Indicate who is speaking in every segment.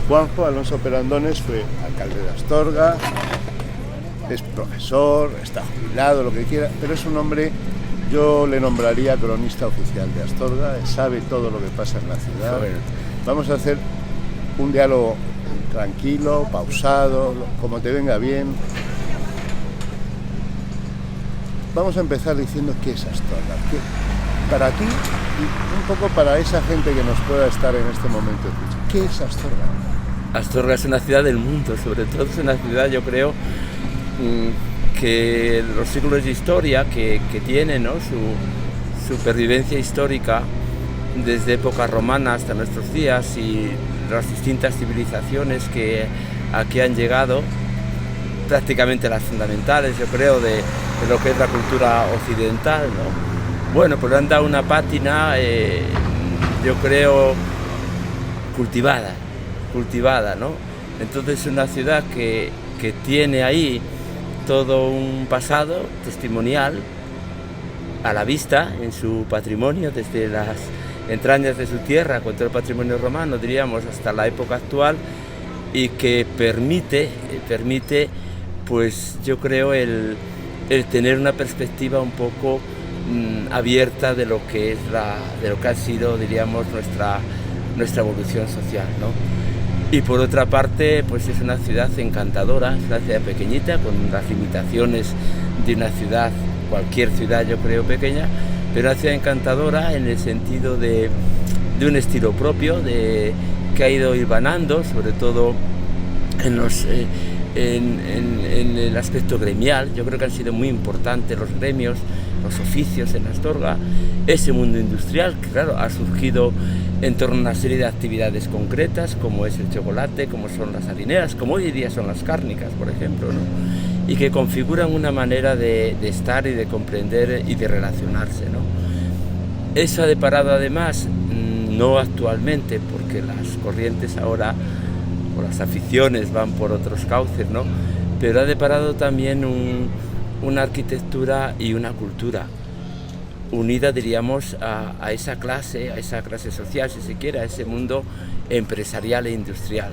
Speaker 1: Juanjo Alonso Perandones fue alcalde de Astorga, es profesor, está jubilado, lo que quiera, pero es un hombre, yo le nombraría cronista oficial de Astorga, sabe todo lo que pasa en la ciudad. Vamos a hacer un diálogo tranquilo, pausado, como te venga bien. Vamos a empezar diciendo qué es Astorga. Para ti y un poco para esa gente que nos pueda estar en este momento escuchando, ¿qué es Astorga?
Speaker 2: Astorga es una ciudad del mundo, sobre todo es una ciudad, yo creo, que los siglos de historia que tiene, ¿no? Su pervivencia histórica desde época romana hasta nuestros días y las distintas civilizaciones que aquí han llegado, prácticamente las fundamentales, yo creo, de lo que es la cultura occidental, ¿no? Bueno, pues le han dado una pátina, yo creo, cultivada, ¿no? Entonces es una ciudad que tiene ahí todo un pasado testimonial a la vista en su patrimonio, desde las entrañas de su tierra, con todo el patrimonio romano, diríamos, hasta la época actual, y que permite, pues yo creo, el tener una perspectiva un poco abierta de lo que ha sido, diríamos, nuestra evolución social, ¿no? Y por otra parte, pues es una ciudad encantadora, es una ciudad pequeñita, con las limitaciones de una ciudad, cualquier ciudad yo creo pequeña, pero una ciudad encantadora en el sentido de un estilo propio, que ha ido hilvanando, sobre todo en el aspecto gremial. Yo creo que han sido muy importantes los gremios, los oficios en Astorga, ese mundo industrial que, claro, ha surgido en torno a una serie de actividades concretas, como es el chocolate, como son las harineras, como hoy en día son las cárnicas, por ejemplo, ¿no? Y que configuran una manera de estar y de comprender y de relacionarse, ¿no? Eso ha deparado además, no actualmente, porque las corrientes ahora, o las aficiones van por otros cauces, ¿no? Pero ha deparado también una arquitectura y una cultura unida, diríamos, a esa clase social, si se quiere, a ese mundo empresarial e industrial,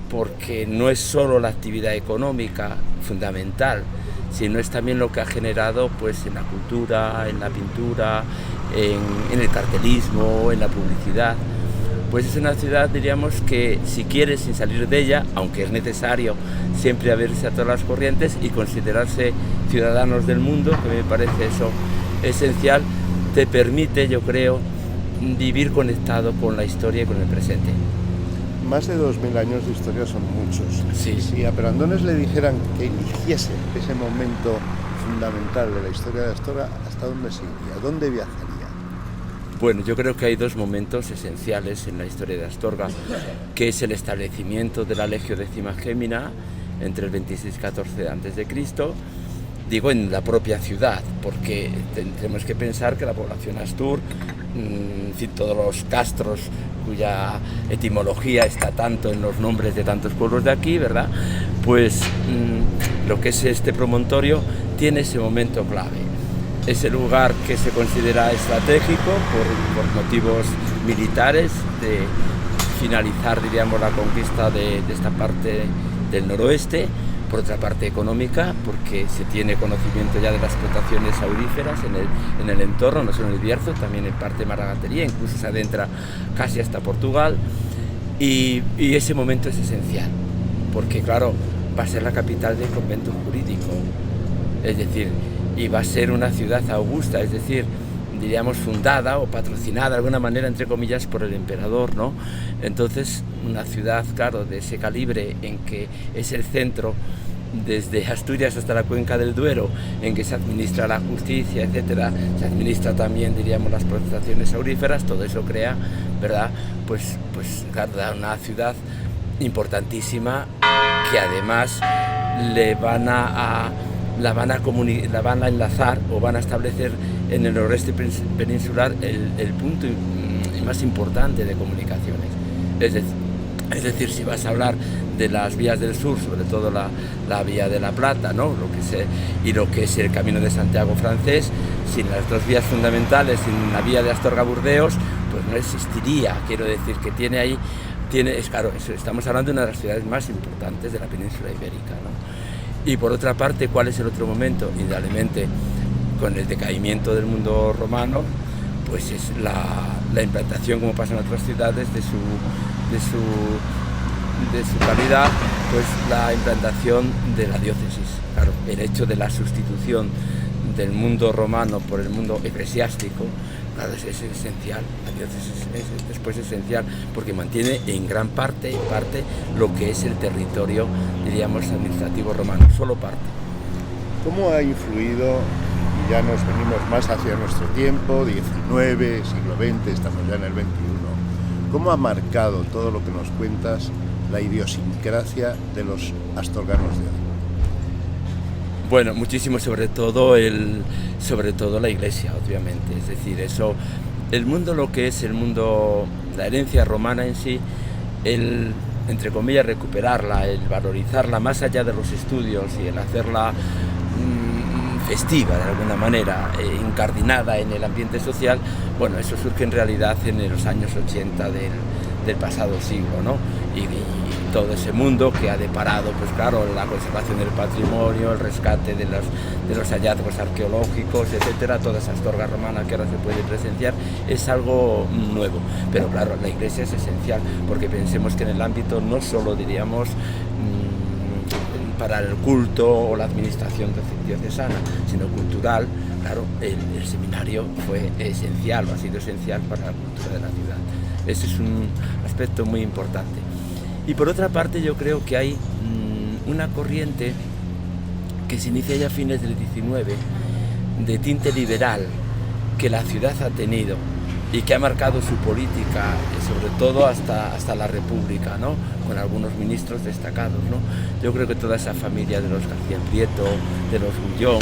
Speaker 2: porque no es solo la actividad económica fundamental, sino es también lo que ha generado, pues, en la cultura, en la pintura, en el cartelismo, en la publicidad. Pues es una ciudad, diríamos, que si quieres, sin salir de ella, aunque es necesario siempre abrirse a todas las corrientes y considerarse ciudadanos del mundo, que me parece eso esencial, te permite, yo creo, vivir conectado con la historia y con el presente.
Speaker 1: Más de 2000 años de historia son muchos.
Speaker 2: Sí.
Speaker 1: Si a Perandones le dijeran que eligiese ese momento fundamental de la historia de Astorga, ¿hasta dónde se iría? ¿Dónde viajaría?
Speaker 2: Bueno, yo creo que hay dos momentos esenciales en la historia de Astorga, que es el establecimiento de la Legio Décima Gémina entre el 26 y 14 a.C., digo, en la propia ciudad, porque tenemos que pensar que la población astur, en fin, todos los castros cuya etimología está tanto en los nombres de tantos pueblos de aquí, ¿verdad? Pues lo que es este promontorio tiene ese momento clave. Es el lugar que se considera estratégico por motivos militares, de finalizar, diríamos, la conquista de esta parte del noroeste. Por otra parte económica, porque se tiene conocimiento ya de las explotaciones auríferas en el entorno, no solo en el Bierzo, también en parte de Maragatería, incluso se adentra casi hasta Portugal, y ese momento es esencial, porque claro, va a ser la capital del convento jurídico, es decir, y va a ser una ciudad augusta, es decir, diríamos fundada o patrocinada de alguna manera, entre comillas, por el emperador, ¿no? Entonces, una ciudad, claro, de ese calibre, en que es el centro desde Asturias hasta la cuenca del Duero, en que se administra la justicia, etcétera, se administra también, diríamos, las explotaciones auríferas, todo eso crea, ¿verdad? Pues claro, una ciudad importantísima que además la van a enlazar o van a establecer en el noroeste peninsular el punto más importante de comunicaciones. Es decir, si vas a hablar de las vías del sur, sobre todo la vía de la Plata, ¿no? Lo que es el Camino de Santiago francés, sin las dos vías fundamentales, sin la vía de Astorga-Burdeos, pues no existiría. Quiero decir que tiene ahí claro, estamos hablando de una de las ciudades más importantes de la península ibérica, ¿no? Y por otra parte, ¿cuál es el otro momento? Indudablemente, con el decaimiento del mundo romano, pues es la implantación, como pasa en otras ciudades, de su calidad, pues la implantación de la diócesis. Claro, el hecho de la sustitución del mundo romano por el mundo eclesiástico, claro, es esencial. La diócesis es después esencial porque mantiene en gran parte lo que es el territorio, diríamos, administrativo romano, solo parte.
Speaker 1: ¿Cómo ha influido, y ya nos venimos más hacia nuestro tiempo, XIX, siglo XX, estamos ya en el XXI, cómo ha marcado todo lo que nos cuentas la idiosincrasia de los astorganos de hoy?
Speaker 2: Bueno, muchísimo, sobre todo la iglesia, obviamente. Es decir, eso, el mundo, lo que es el mundo, la herencia romana en sí, el, entre comillas, recuperarla, el valorizarla más allá de los estudios y el hacerla festiva de alguna manera, incardinada en el ambiente social, bueno, eso surge en realidad en los años 80 del pasado siglo, ¿no? Y todo ese mundo que ha deparado, pues claro, la conservación del patrimonio, el rescate de los hallazgos arqueológicos, etcétera, toda esa Astorga romana que ahora se puede presenciar, es algo nuevo. Pero claro, la iglesia es esencial, porque pensemos que en el ámbito no solo, diríamos, para el culto o la administración diocesana, sino cultural, claro, el seminario fue esencial, o ha sido esencial para la cultura de la ciudad. Ese es un aspecto muy importante. Y por otra parte, yo creo que hay una corriente que se inicia ya a fines del XIX, de tinte liberal, que la ciudad ha tenido y que ha marcado su política, sobre todo hasta la República, ¿no? Con algunos ministros destacados, ¿no? Yo creo que toda esa familia de los García Prieto, de los Bullón,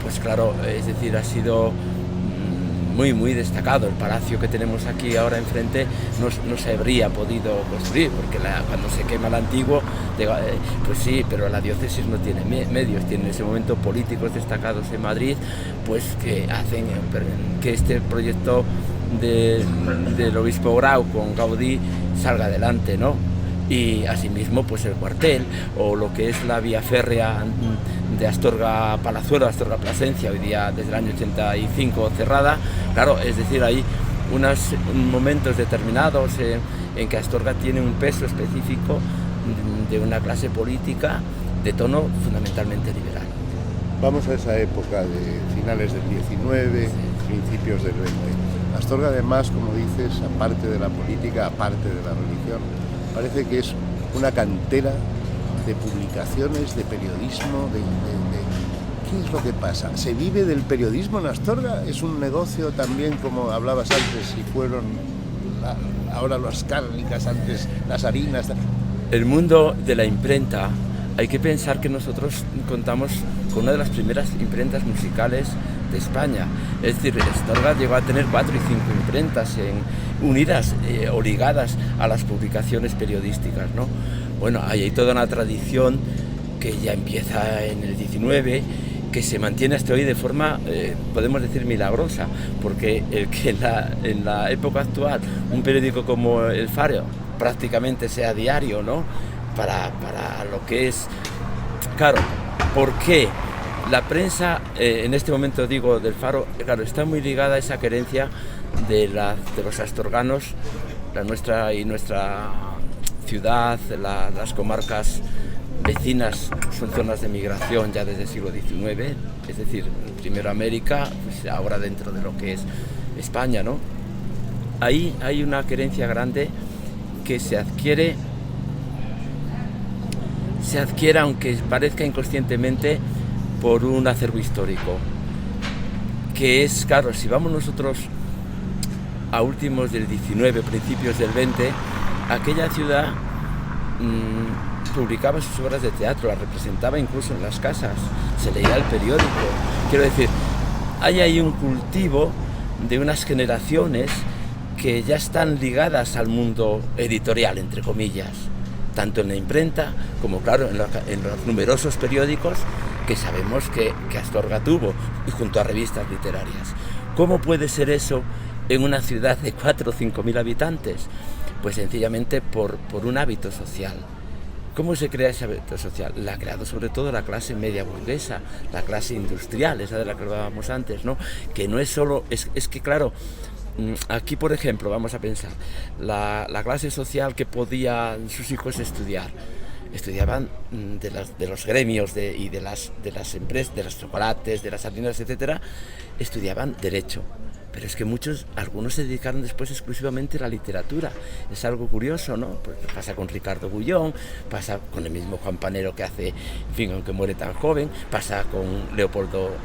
Speaker 2: pues claro, es decir, ha sido muy destacado. El palacio que tenemos aquí ahora enfrente no se habría podido construir, porque cuando se quema el antiguo, pues sí, pero la diócesis no tiene medios, tiene en ese momento políticos destacados en Madrid, pues que hacen que este proyecto del obispo Grau con Gaudí salga adelante, ¿no? Y asimismo pues el cuartel o lo que es la vía férrea de Astorga Palazuelo, Astorga Plasencia, hoy día desde el año 85 cerrada. Claro, es decir, hay unos momentos determinados en que Astorga tiene un peso específico de una clase política de tono fundamentalmente liberal.
Speaker 1: Vamos a esa época de finales del 19, principios del 20. Astorga, además, como dices, aparte de la política, aparte de la religión, parece que es una cantera de publicaciones, de periodismo, ¿Qué es lo que pasa? ¿Se vive del periodismo en Astorga? ¿Es un negocio también, como hablabas antes, si fueron ahora las cárnicas, antes las harinas?
Speaker 2: El mundo de la imprenta, hay que pensar que nosotros contamos con una de las primeras imprentas musicales de España. Es decir, Astorga llegó a tener 4 y 5 imprentas unidas o ligadas a las publicaciones periodísticas, ¿no? Bueno, hay toda una tradición que ya empieza en el 19, que se mantiene hasta hoy de forma, podemos decir, milagrosa, porque el que en la época actual un periódico como El Faro prácticamente sea diario, ¿no? Para lo que es, claro, ¿por qué? La prensa, en este momento digo del Faro, claro, está muy ligada a esa querencia de los astorganos, nuestra ciudad, las comarcas vecinas son zonas de migración ya desde el siglo XIX, es decir, primero América, pues ahora dentro de lo que es España, ¿no? Ahí hay una querencia grande que se adquiere, aunque parezca inconscientemente, por un acervo histórico, que es, claro, si vamos nosotros a últimos del 19, principios del 20, aquella ciudad publicaba sus obras de teatro, las representaba incluso en las casas, se leía el periódico. Quiero decir, hay ahí un cultivo de unas generaciones que ya están ligadas al mundo editorial, entre comillas, tanto en la imprenta como, claro, en los numerosos periódicos que sabemos que Astorga tuvo, y junto a revistas literarias. ¿Cómo puede ser eso en una ciudad de 4 o 5 mil habitantes? Pues sencillamente por un hábito social. ¿Cómo se crea ese hábito social? La ha creado sobre todo la clase media burguesa, la clase industrial, esa de la que hablábamos antes, ¿no? Que no es solo, es que claro, aquí por ejemplo, vamos a pensar, la clase social que podían sus hijos estudiar, estudiaban de los gremios y de las empresas, de los chocolates, de las harinas, etcétera, estudiaban derecho. Pero es que algunos se dedicaron después exclusivamente a la literatura. Es algo curioso, ¿no? Pues pasa con Ricardo Gullón, pasa con el mismo Juan Panero que hace, en fin, aunque muere tan joven, pasa con Leopoldo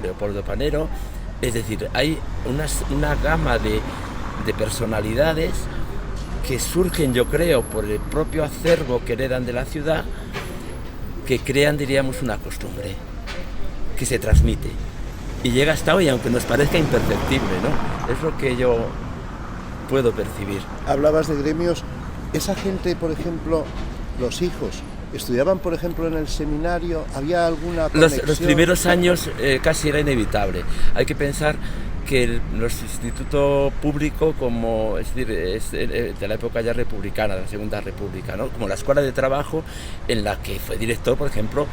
Speaker 2: Panero. Es decir, hay una gama de personalidades que surgen, yo creo, por el propio acervo que heredan de la ciudad, que crean, diríamos, una costumbre que se transmite. Y llega hasta hoy, aunque nos parezca imperceptible, ¿no? Es lo que yo puedo percibir.
Speaker 1: Hablabas de gremios. Esa gente, por ejemplo, los hijos, ¿estudiaban, por ejemplo, en el seminario? ¿Había alguna conexión?
Speaker 2: Los primeros años casi era inevitable. Hay que pensar que los institutos públicos, como es decir, es de la época ya republicana, de la Segunda República, ¿no? Como la Escuela de Trabajo, en la que fue director, por ejemplo,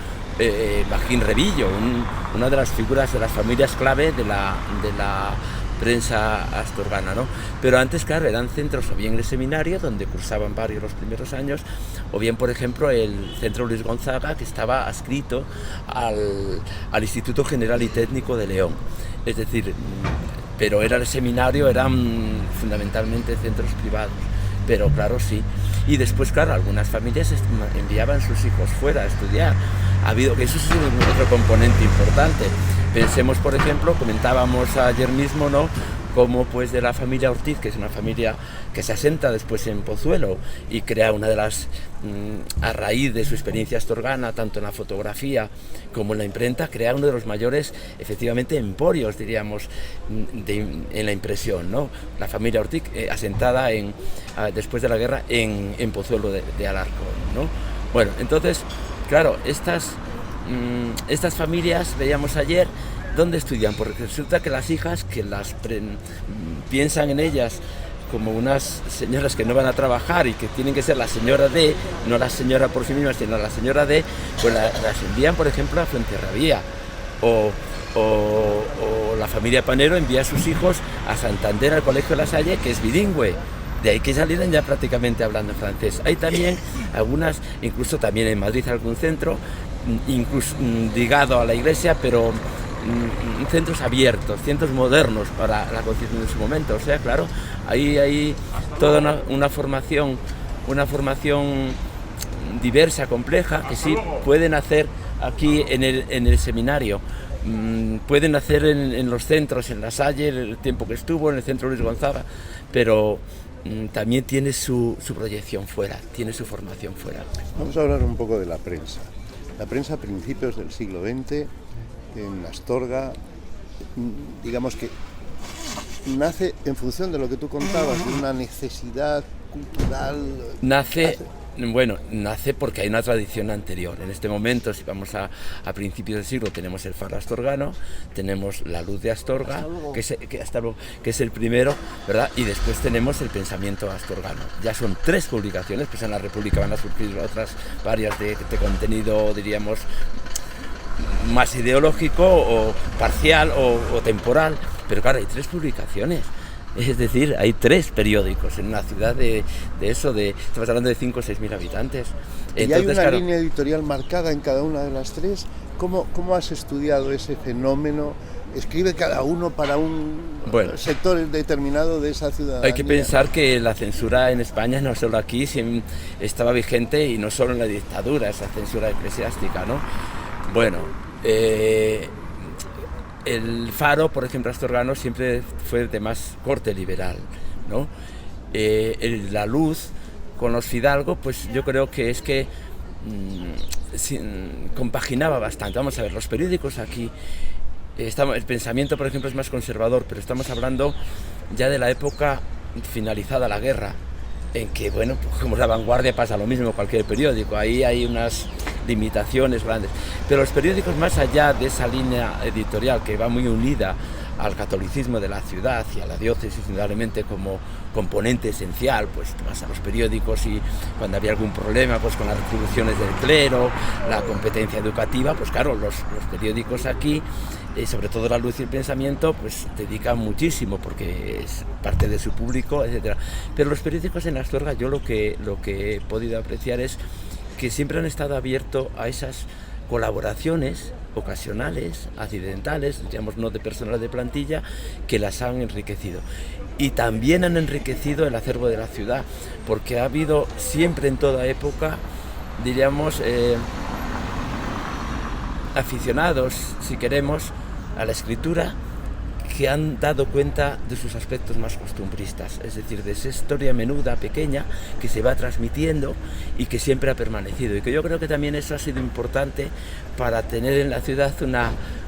Speaker 2: Magín Revillo, una de las figuras de las familias clave de la prensa astorgana, ¿no? Pero antes, claro, eran centros o bien el seminario, donde cursaban varios los primeros años, o bien, por ejemplo, el Centro Luis Gonzaga, que estaba adscrito al Instituto General y Técnico de León. Es decir, pero era el seminario, eran fundamentalmente centros privados, pero claro, sí. Y después, claro, algunas familias enviaban sus hijos fuera a estudiar. Eso es otro componente importante. Pensemos, por ejemplo, comentábamos ayer mismo, ¿no?, como pues de la familia Ortiz, que es una familia que se asenta después en Pozuelo y crea una de las, a raíz de su experiencia astorgana, tanto en la fotografía como en la imprenta, crea uno de los mayores, efectivamente, emporios, diríamos, en la impresión, ¿no? La familia Ortiz, asentada después de la guerra en Pozuelo de Alarcón, ¿no? Bueno, entonces, claro, estas familias, veíamos ayer, ¿dónde estudian? Porque resulta que las hijas, que piensan en ellas como unas señoras que no van a trabajar y que tienen que ser la señora de, no la señora por sí misma, sino la señora de, pues las envían, por ejemplo, a Fuenterrabía. O la familia Panero envía a sus hijos a Santander, al Colegio La Salle, que es bilingüe. De ahí que salieran ya prácticamente hablando francés. Hay también algunas, incluso también en Madrid algún centro, incluso ligado a la iglesia, pero centros abiertos, centros modernos para la Concepción en su momento. O sea, claro, ahí hay toda una formación diversa, compleja, que sí pueden hacer aquí en el seminario, pueden hacer en los centros, en La Salle, el tiempo que estuvo, en el Centro Luis Gonzaga, pero también tiene su proyección fuera, tiene su formación fuera.
Speaker 1: Vamos a hablar un poco de la prensa. La prensa a principios del siglo XX, en Astorga, digamos que nace en función de lo que tú contabas, de una necesidad cultural.
Speaker 2: Nace porque hay una tradición anterior. En este momento, si vamos a principios del siglo, tenemos el Faro Astorgano, tenemos la Luz de Astorga, que es el primero, ¿verdad? Y después tenemos el Pensamiento Astorgano. Ya son 3 publicaciones, pues en la República van a surgir otras varias de contenido, diríamos, más ideológico o parcial o temporal, pero claro, hay 3 publicaciones. Es decir, hay 3 periódicos en una ciudad estamos hablando de 5 o 6 mil habitantes. Entonces,
Speaker 1: ¿y hay una
Speaker 2: claro,
Speaker 1: línea editorial marcada en cada una de las 3? ¿Cómo has estudiado ese fenómeno? ¿Escribe cada uno para un sector determinado de esa ciudadanía?
Speaker 2: Hay que pensar que la censura en España, no solo aquí, estaba vigente, y no solo en la dictadura, esa censura eclesiástica, ¿no? Bueno, el Faro, por ejemplo, astorgano, siempre fue de más corte liberal, ¿no? La Luz, con los Fidalgo, pues yo creo que es que compaginaba bastante. Vamos a ver, los periódicos aquí, el Pensamiento, por ejemplo, es más conservador, pero estamos hablando ya de la época finalizada la guerra, en que, bueno, pues como La Vanguardia pasa lo mismo, cualquier periódico, ahí hay unas limitaciones grandes, pero los periódicos, más allá de esa línea editorial que va muy unida al catolicismo de la ciudad y a la diócesis indudablemente como componente esencial, pues vas a los periódicos y cuando había algún problema pues con las retribuciones del clero, la competencia educativa, pues claro, los periódicos aquí, sobre todo La Luz y el Pensamiento, pues dedican muchísimo porque es parte de su público, etcétera. Pero los periódicos en Astorga, yo lo que he podido apreciar es que siempre han estado abiertos a esas colaboraciones ocasionales, accidentales, digamos no de personal de plantilla, que las han enriquecido. Y también han enriquecido el acervo de la ciudad, porque ha habido siempre en toda época, diríamos, aficionados, si queremos, a la escritura, que han dado cuenta de sus aspectos más costumbristas, es decir, de esa historia menuda, pequeña, que se va transmitiendo y que siempre ha permanecido. Y que yo creo que también eso ha sido importante para tener en la ciudad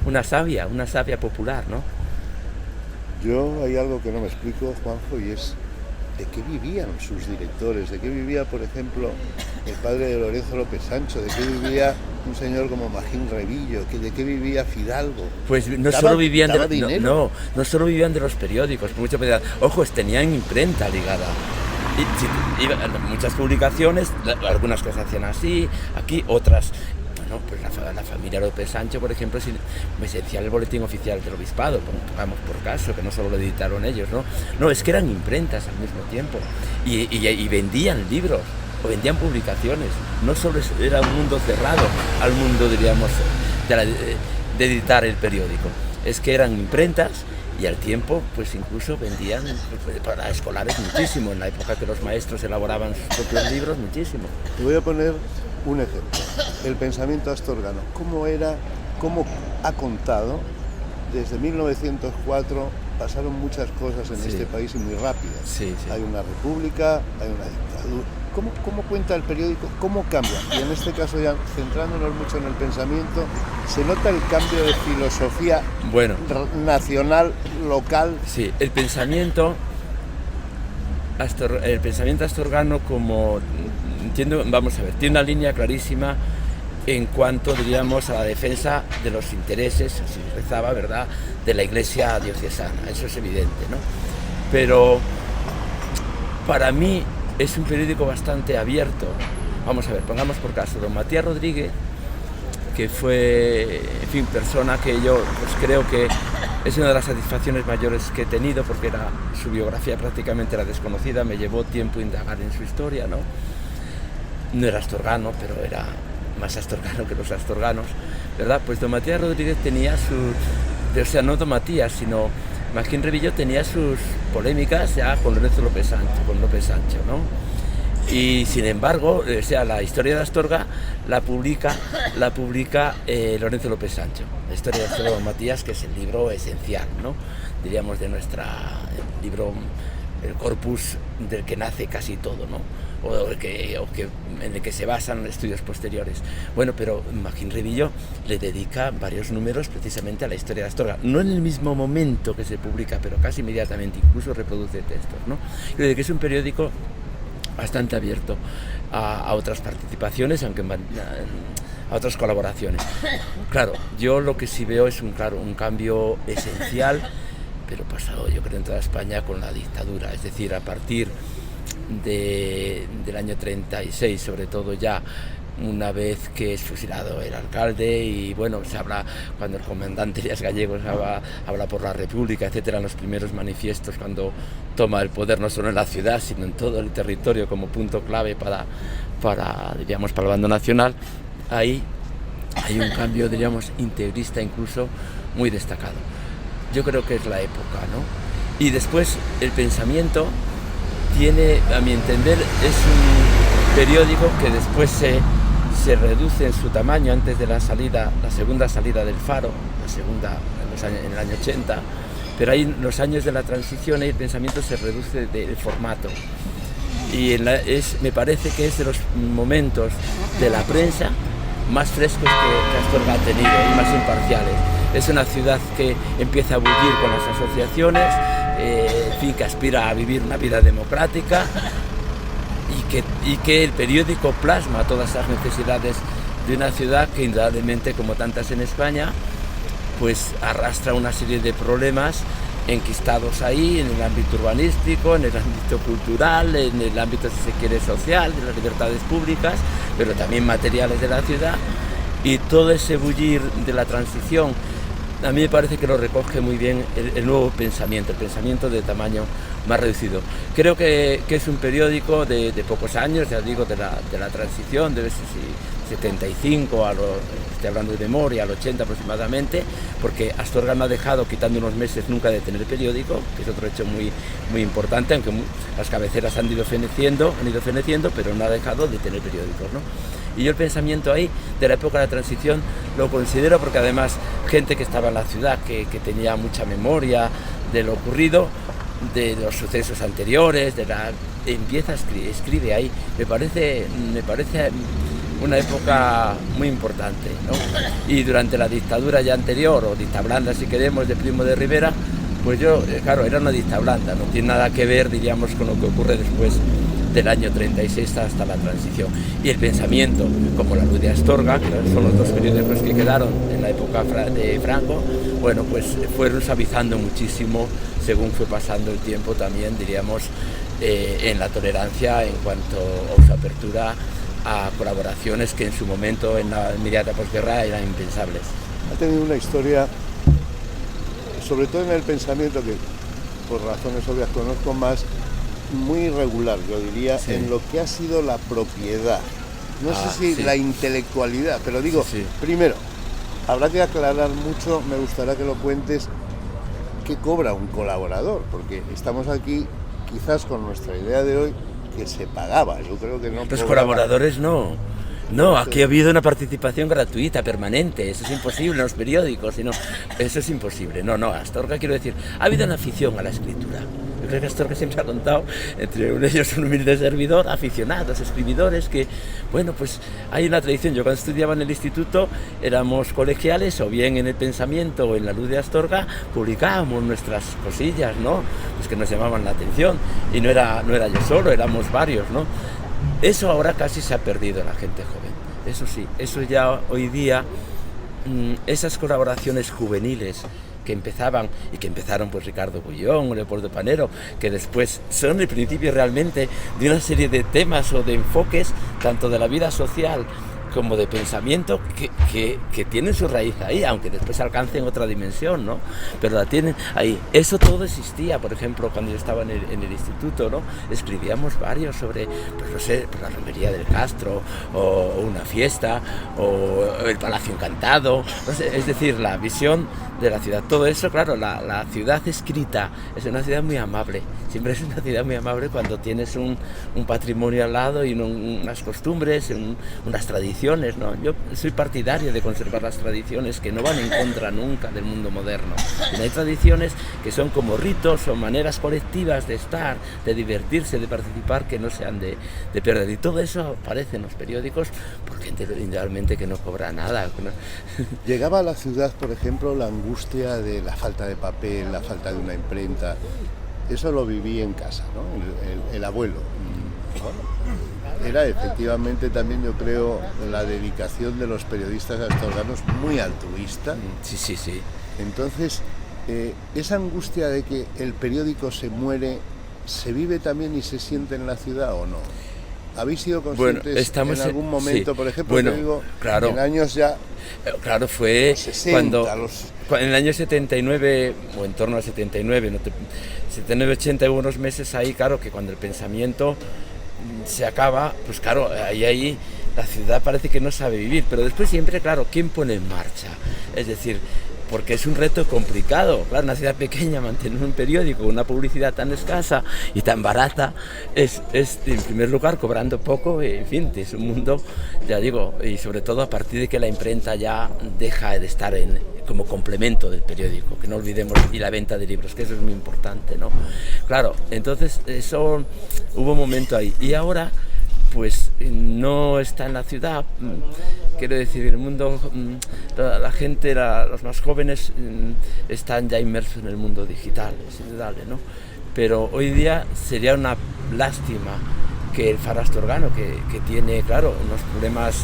Speaker 2: una savia popular, ¿no?
Speaker 1: Yo hay algo que no me explico, Juanjo, y es de qué vivían sus directores, de qué vivía, por ejemplo, el padre de Lorenzo López Sancho, de qué vivía un señor como Magín Revillo, de qué vivía Fidalgo.
Speaker 2: Pues no solo vivían no solo vivían de los periódicos, muchas veces, ojos, tenían imprenta ligada. Muchas publicaciones, algunas que se hacían así, aquí otras. Bueno, pues la familia López Sancho, por ejemplo, es esencial el boletín oficial del obispado, pongamos por caso, que no solo lo editaron ellos, ¿no? No, es que eran imprentas al mismo tiempo y vendían libros o vendían publicaciones. No solo era un mundo cerrado al mundo, diríamos, de editar el periódico, es que eran imprentas y al tiempo, pues incluso vendían para escolares muchísimo, en la época que los maestros elaboraban sus propios libros, muchísimo.
Speaker 1: Te voy a poner un ejemplo, el pensamiento astorgano, cómo ha contado, desde 1904 pasaron muchas cosas en este país y muy rápidas.
Speaker 2: Sí.
Speaker 1: Hay una república, hay una dictadura. ¿Cómo cuenta el periódico? ¿Cómo cambia? Y en este caso, ya centrándonos mucho en el pensamiento, se nota el cambio de filosofía nacional, local.
Speaker 2: Sí, el pensamiento astorgano, como entiendo, vamos a ver, tiene una línea clarísima en cuanto, diríamos, a la defensa de los intereses, si rezaba, ¿verdad?, de la Iglesia diocesana, eso es evidente, ¿no? Pero para mí es un periódico bastante abierto. Vamos a ver, pongamos por caso, don Matías Rodríguez, que fue, en fin, persona que yo pues creo que es una de las satisfacciones mayores que he tenido, porque su biografía prácticamente era desconocida, me llevó tiempo indagar en su historia, ¿no? No era astorgano, pero era más astorgano que los astorganos, ¿verdad? Pues don Matías Rodríguez tenía no don Matías, sino Magín Revillo tenía sus polémicas ya con Lorenzo López Sancho, ¿no? Y sin embargo, la historia de Astorga la publica Lorenzo López Sancho, la historia de Astorga de don Matías, que es el libro esencial, ¿no? Diríamos el libro, el corpus del que nace casi todo, ¿no? En el que se basan estudios posteriores. Bueno, pero Magín Revillo le dedica varios números precisamente a la historia de Astorga, no en el mismo momento que se publica, pero casi inmediatamente, incluso reproduce textos, ¿no? Y de que es un periódico bastante abierto a otras participaciones, aunque a otras colaboraciones. Claro, yo lo que sí veo es un cambio esencial, pero pasado, yo creo, en toda España con la dictadura, es decir, a partir del año 36, sobre todo, ya una vez que es fusilado el alcalde, y bueno, se habla, cuando el comandante Elías Gallegos habla por la República, etcétera, en los primeros manifiestos, cuando toma el poder no solo en la ciudad, sino en todo el territorio como punto clave para el bando nacional. Ahí hay un cambio, diríamos, integrista incluso muy destacado. Yo creo que es la época, ¿no? Y después el pensamiento tiene, a mi entender, es un periódico que después se reduce en su tamaño antes de la segunda salida del Faro, en el año 80, pero ahí en los años de la transición el pensamiento se reduce del formato. Y me parece que es de los momentos de la prensa más frescos que Astorga ha tenido y más imparciales. Es una ciudad que empieza a bullir con las asociaciones, en fin, que aspira a vivir una vida democrática, y que el periódico plasma todas esas necesidades de una ciudad que indudablemente, como tantas en España, pues arrastra una serie de problemas enquistados ahí en el ámbito urbanístico, en el ámbito cultural, en el ámbito, si se quiere, social, de las libertades públicas, pero también materiales de la ciudad, y todo ese bullir de la transición. A mí me parece que lo recoge muy bien el nuevo pensamiento, el pensamiento de tamaño más reducido. Creo que es un periódico de pocos años, ya digo, de la transición, debe ser 75, estoy hablando de memoria, al 80 aproximadamente, porque Astorga no ha dejado, quitando unos meses, nunca de tener periódico, que es otro hecho muy, muy importante, aunque las cabeceras han ido feneciendo, pero no ha dejado de tener periódicos, ¿no? Y yo el pensamiento ahí de la época de la transición lo considero porque además gente que estaba en la ciudad, que tenía mucha memoria de lo ocurrido, de los sucesos anteriores, escribe ahí. Me parece una época muy importante, ¿no? Y durante la dictadura ya anterior, o dicta blanda si queremos, de Primo de Rivera, pues yo, claro, era una dicta blanda, no tiene nada que ver, diríamos, con lo que ocurre después del año 36 hasta la transición. Y el pensamiento, como La Luz de Astorga, que son los dos periódicos que quedaron en la época de Franco, bueno, pues fueron suavizando muchísimo según fue pasando el tiempo también, diríamos, en la tolerancia en cuanto a su apertura a colaboraciones que en su momento, en la inmediata posguerra, eran impensables.
Speaker 1: Ha tenido una historia, sobre todo en el pensamiento, que por razones obvias conozco más, muy irregular, yo diría, sí, en lo que ha sido la propiedad. No sé si sí, la intelectualidad, pero digo, sí, sí. Primero, habrá que aclarar mucho, me gustaría que lo cuentes, qué cobra un colaborador, porque estamos aquí quizás con nuestra idea de hoy, que se pagaba, yo creo que no.
Speaker 2: Los colaboradores no. No, aquí ha habido una participación gratuita, permanente, eso es imposible en los periódicos, eso es imposible. No, Astorga, quiero decir, ha habido una afición a la escritura. Yo creo que Astorga siempre ha contado, entre ellos un humilde servidor, aficionados, escribidores, que, bueno, pues hay una tradición. Yo cuando estudiaba en el instituto éramos colegiales, o bien en el pensamiento o en La Luz de Astorga, publicábamos nuestras cosillas, ¿no? Pues que nos llamaban la atención, y no era yo solo, éramos varios, ¿no? Eso ahora casi se ha perdido en la gente joven, eso sí, eso ya hoy día, esas colaboraciones juveniles que empezaban, y que empezaron pues Ricardo Bullón o Leopoldo Panero, que después son el principio realmente de una serie de temas o de enfoques, tanto de la vida social como de pensamiento, que tienen su raíz ahí, aunque después alcancen otra dimensión, ¿no? Pero la tienen ahí. Eso todo existía, por ejemplo, cuando yo estaba en el instituto, ¿no? Escribíamos varios sobre, pues no sé, pues la romería del Castro, o una fiesta, o el Palacio Encantado, no sé, es decir, la visión de la ciudad. Todo eso, claro, la ciudad escrita es una ciudad muy amable. Siempre es una ciudad muy amable cuando tienes un patrimonio al lado y unas costumbres, unas tradiciones, ¿no? Yo soy partidario de conservar las tradiciones que no van en contra nunca del mundo moderno. Y hay tradiciones que son como ritos o maneras colectivas de estar, de divertirse, de participar, que no se han de perder. Y todo eso aparece en los periódicos por gente realmente que no cobra nada.
Speaker 1: Llegaba a la ciudad, por ejemplo, la angustia de la falta de papel, la falta de una imprenta. Eso lo viví en casa, ¿no? El abuelo. Era efectivamente también, yo creo, la dedicación de los periodistas astorganos muy altruista.
Speaker 2: Sí.
Speaker 1: Entonces, esa angustia de que el periódico se muere, ¿se vive también y se siente en la ciudad o no? ¿Habéis sido conscientes en algún momento, por ejemplo, digo,
Speaker 2: claro,
Speaker 1: en años ya...
Speaker 2: Claro, fue
Speaker 1: 60,
Speaker 2: en el año 79, o en torno al 79, 79-80, hubo unos meses ahí, claro, que cuando el pensamiento se acaba, pues claro, ahí la ciudad parece que no sabe vivir, pero después siempre, claro, ¿quién pone en marcha? Es decir, porque es un reto complicado, claro, una ciudad pequeña, mantener un periódico, una publicidad tan escasa y tan barata, es en primer lugar cobrando poco, en fin, es un mundo, ya digo, y sobre todo a partir de que la imprenta ya deja de estar como complemento del periódico, que no olvidemos, y la venta de libros, que eso es muy importante, ¿no? Claro, entonces eso, hubo un momento ahí, y ahora pues no está en la ciudad, quiero decir, el mundo, la gente, los más jóvenes están ya inmersos en el mundo digital, es indudable, ¿no? Pero hoy día sería una lástima que el Faro Astorgano, que tiene, claro, unos problemas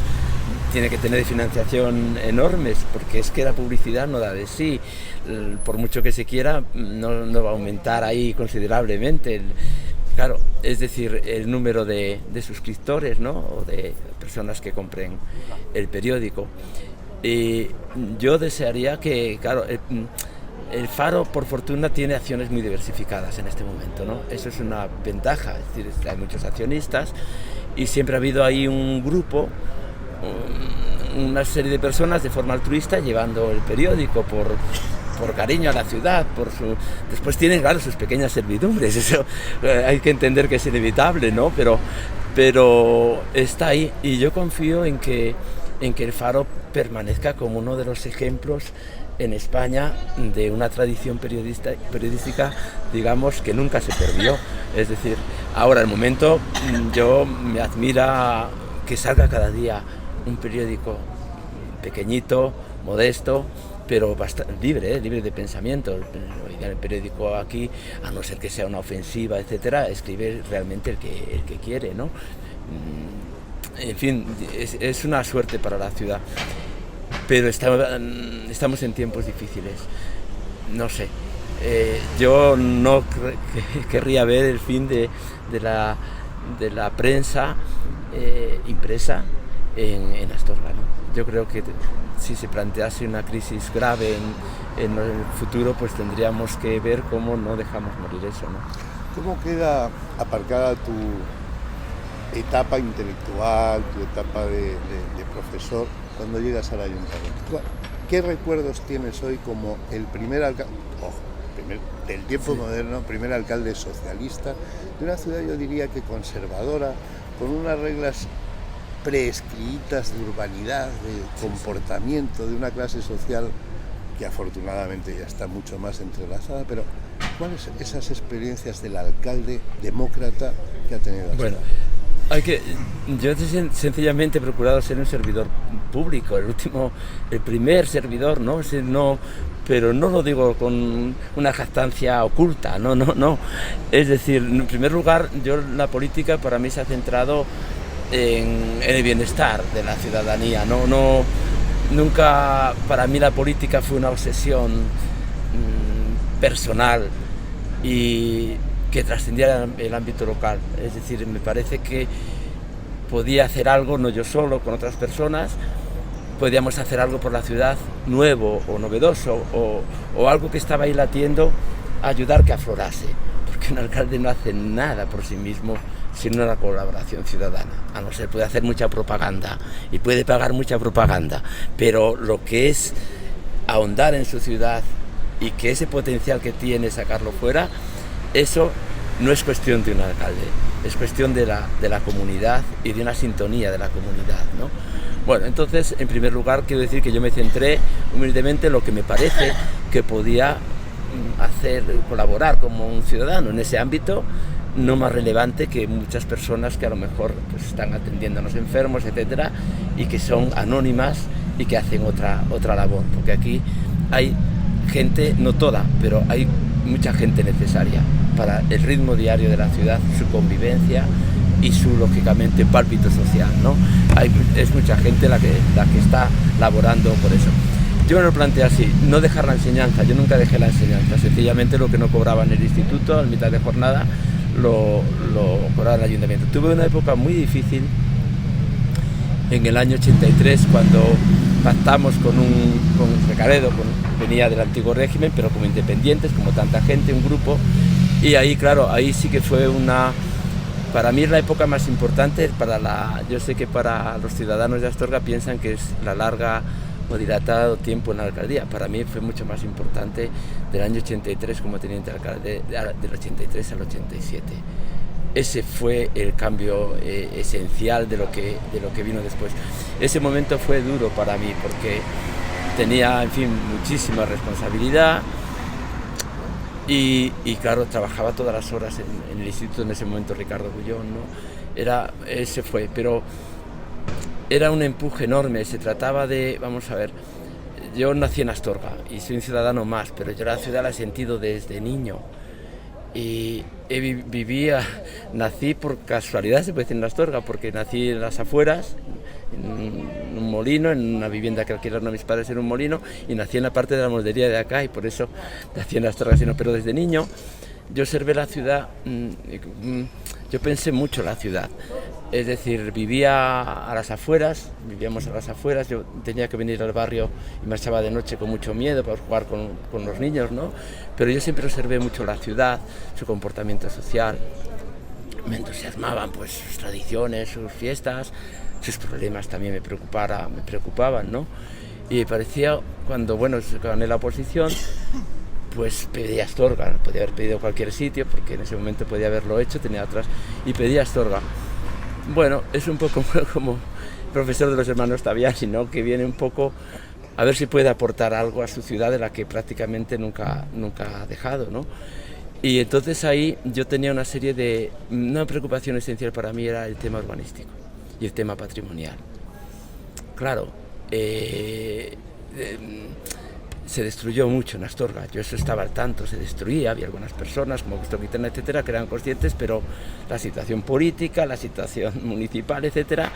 Speaker 2: tiene que tener financiación enormes, porque es que la publicidad no da de sí. Por mucho que se quiera, no va a aumentar ahí considerablemente. Claro, es decir, el número de suscriptores, ¿no? O de personas que compren el periódico. Y yo desearía que, claro, el Faro, por fortuna, tiene acciones muy diversificadas en este momento, ¿no? Eso es una ventaja, es decir, hay muchos accionistas y siempre ha habido ahí un grupo, una serie de personas de forma altruista llevando el periódico por cariño a la ciudad, después tienen, claro, sus pequeñas servidumbres, eso hay que entender que es inevitable, ¿no? Pero está ahí, y yo confío en que el Faro permanezca como uno de los ejemplos en España de una tradición periodística, digamos, que nunca se perdió. Es decir, ahora, el momento, yo me admira que salga cada día un periódico pequeñito, modesto, pero bastante libre de pensamiento. El periódico aquí, a no ser que sea una ofensiva, etcétera, escribe realmente el que quiere, ¿no? En fin, es una suerte para la ciudad, pero estamos en tiempos difíciles. No sé, yo no querría ver el fin de la prensa impresa en Astorga, ¿no? Yo creo que si se plantease una crisis grave en el futuro, pues tendríamos que ver cómo no dejamos morir eso, ¿no?
Speaker 1: ¿Cómo queda aparcada tu etapa intelectual, tu etapa de profesor, cuando llegas al ayuntamiento? ¿Qué recuerdos tienes hoy como el primer alcalde, del tiempo moderno, primer alcalde socialista, de una ciudad, yo diría que conservadora, con unas reglas preescritas de urbanidad, de comportamiento, de una clase social que afortunadamente ya está mucho más entrelazada, pero ¿cuáles son esas experiencias del alcalde demócrata que ha tenido?
Speaker 2: Bueno, yo sencillamente he procurado ser un servidor público, el primer servidor, ¿no? Pero no lo digo con una jactancia oculta, no. Es decir, en primer lugar, la política para mí se ha centrado en el bienestar de la ciudadanía, nunca para mí la política fue una obsesión personal y que trascendiera el ámbito local. Es decir, me parece que podía hacer algo, no yo solo, con otras personas, podíamos hacer algo por la ciudad nuevo o novedoso o algo que estaba ahí latiendo, ayudar que aflorase, porque un alcalde no hace nada por sí mismo sin una colaboración ciudadana, a no ser puede hacer mucha propaganda y puede pagar mucha propaganda, pero lo que es ahondar en su ciudad y que ese potencial que tiene sacarlo fuera, eso no es cuestión de un alcalde, es cuestión de la comunidad y de una sintonía de la comunidad, ¿no? Bueno, entonces, en primer lugar, quiero decir que yo me centré humildemente en lo que me parece que podía colaborar como un ciudadano en ese ámbito, no más relevante que muchas personas que a lo mejor pues, están atendiendo a los enfermos, etcétera, y que son anónimas y que hacen otra labor, porque aquí hay gente, no toda, pero hay mucha gente necesaria para el ritmo diario de la ciudad, su convivencia y su, lógicamente, pálpito social, ¿no? Es mucha gente la que está laborando por eso. Yo me lo planteé así, no dejar la enseñanza, yo nunca dejé la enseñanza, sencillamente lo que no cobraba en el instituto, a mitad de jornada, lo cobraba el ayuntamiento. Tuve una época muy difícil en el año 83, cuando pactamos con Recaredo, venía del antiguo régimen, pero como independientes, como tanta gente, un grupo, y ahí, claro, ahí sí que fue para mí es la época más importante, yo sé que para los ciudadanos de Astorga piensan que es la larga o dilatado tiempo en la alcaldía. Para mí fue mucho más importante del año 83 como teniente alcalde, del 83 al 87. Ese fue el cambio esencial de lo que vino después. Ese momento fue duro para mí porque tenía, en fin, muchísima responsabilidad y claro, trabajaba todas las horas en el instituto en ese momento, Ricardo Bullón, ¿no? Ese fue, pero era un empuje enorme, se trataba de, vamos a ver, yo nací en Astorga y soy un ciudadano más, pero yo la ciudad la he sentido desde niño y nací por casualidad, se puede decir, en Astorga, porque nací en las afueras, en un molino, en una vivienda que alquilaron a mis padres en un molino, y nací en la parte de la moldería de acá, y por eso nací en Astorga. Pero desde niño yo observé la ciudad, yo pensé mucho la ciudad. Es decir, vivíamos a las afueras, yo tenía que venir al barrio y marchaba de noche con mucho miedo para jugar con los niños, ¿no? Pero yo siempre observé mucho la ciudad, su comportamiento social, me entusiasmaban pues sus tradiciones, sus fiestas, sus problemas también me preocupaban, ¿no? Y me parecía, cuando gané la oposición, pues pedí Astorga, podía haber pedido cualquier sitio, porque en ese momento podía haberlo hecho, tenía otras, y pedí Astorga. Bueno, es un poco como profesor de los hermanos Taviani, ¿no? Que viene un poco a ver si puede aportar algo a su ciudad de la que prácticamente nunca ha dejado, ¿no? Y entonces ahí yo tenía una preocupación esencial para mí era el tema urbanístico y el tema patrimonial. Claro, se destruyó mucho en Astorga, yo eso estaba al tanto, se destruía, había algunas personas como Gustavo Quintana, etcétera, que eran conscientes, pero la situación política, la situación municipal, etcétera,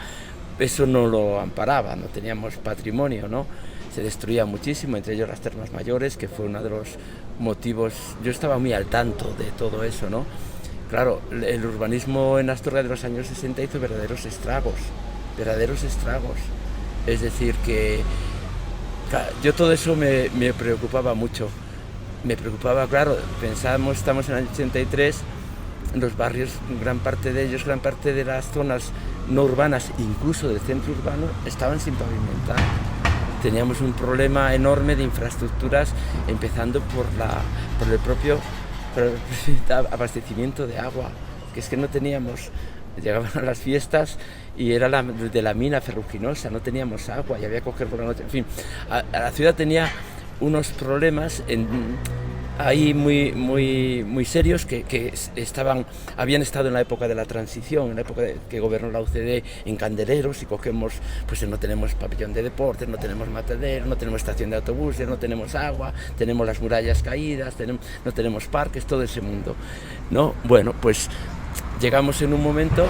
Speaker 2: eso no lo amparaba, no teníamos patrimonio, ¿no? Se destruía muchísimo, entre ellos las termas mayores, que fue uno de los motivos, yo estaba muy al tanto de todo eso, ¿no? Claro, el urbanismo en Astorga de los años 60 hizo verdaderos estragos, es decir que yo todo eso me preocupaba mucho, claro, pensábamos, estamos en el año 83, los barrios, gran parte de las zonas no urbanas, incluso del centro urbano, estaban sin pavimentar. Teníamos un problema enorme de infraestructuras, empezando por el propio abastecimiento de agua, que es que no teníamos. Llegaban a las fiestas y era de la mina ferruginosa, no teníamos agua y había que coger por la noche. En fin, la ciudad tenía unos problemas ahí muy serios que habían estado en la época de la transición, en la época que gobernó la UCD, en Candeleros, y cogemos, pues no tenemos pabellón de deportes, no tenemos matadero, no tenemos estación de autobuses, no tenemos agua, tenemos las murallas caídas, no tenemos parques, todo ese mundo, ¿no? Bueno, pues llegamos en un momento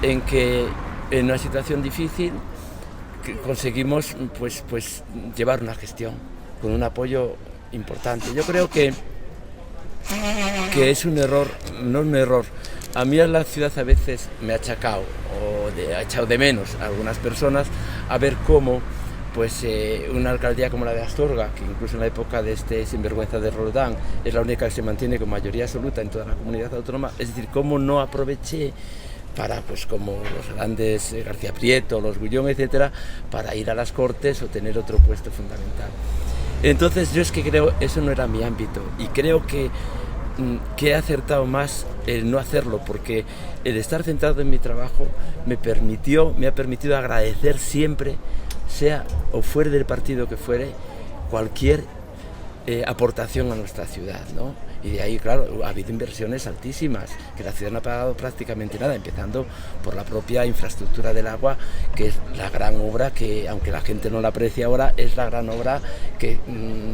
Speaker 2: en que, en una situación difícil, que conseguimos pues llevar una gestión con un apoyo importante. Yo creo que es un error, no un error. A mí a la ciudad a veces me ha achacado ha echado de menos a algunas personas a ver cómo una alcaldía como la de Astorga, que incluso en la época de este sinvergüenza de Roldán es la única que se mantiene con mayoría absoluta en toda la comunidad autónoma, es decir, cómo no aproveché para, como los grandes García Prieto, los Gullón, etcétera, para ir a las Cortes o tener otro puesto fundamental. Entonces yo es que creo, eso no era mi ámbito, y creo que he acertado más el no hacerlo, porque el estar centrado en mi trabajo me ha permitido agradecer siempre, sea o fuera del partido que fuere, cualquier aportación a nuestra ciudad, ¿no? Y de ahí, claro, ha habido inversiones altísimas, que la ciudad no ha pagado prácticamente nada, empezando por la propia infraestructura del agua, que es la gran obra que, aunque la gente no la aprecia ahora, es la gran obra que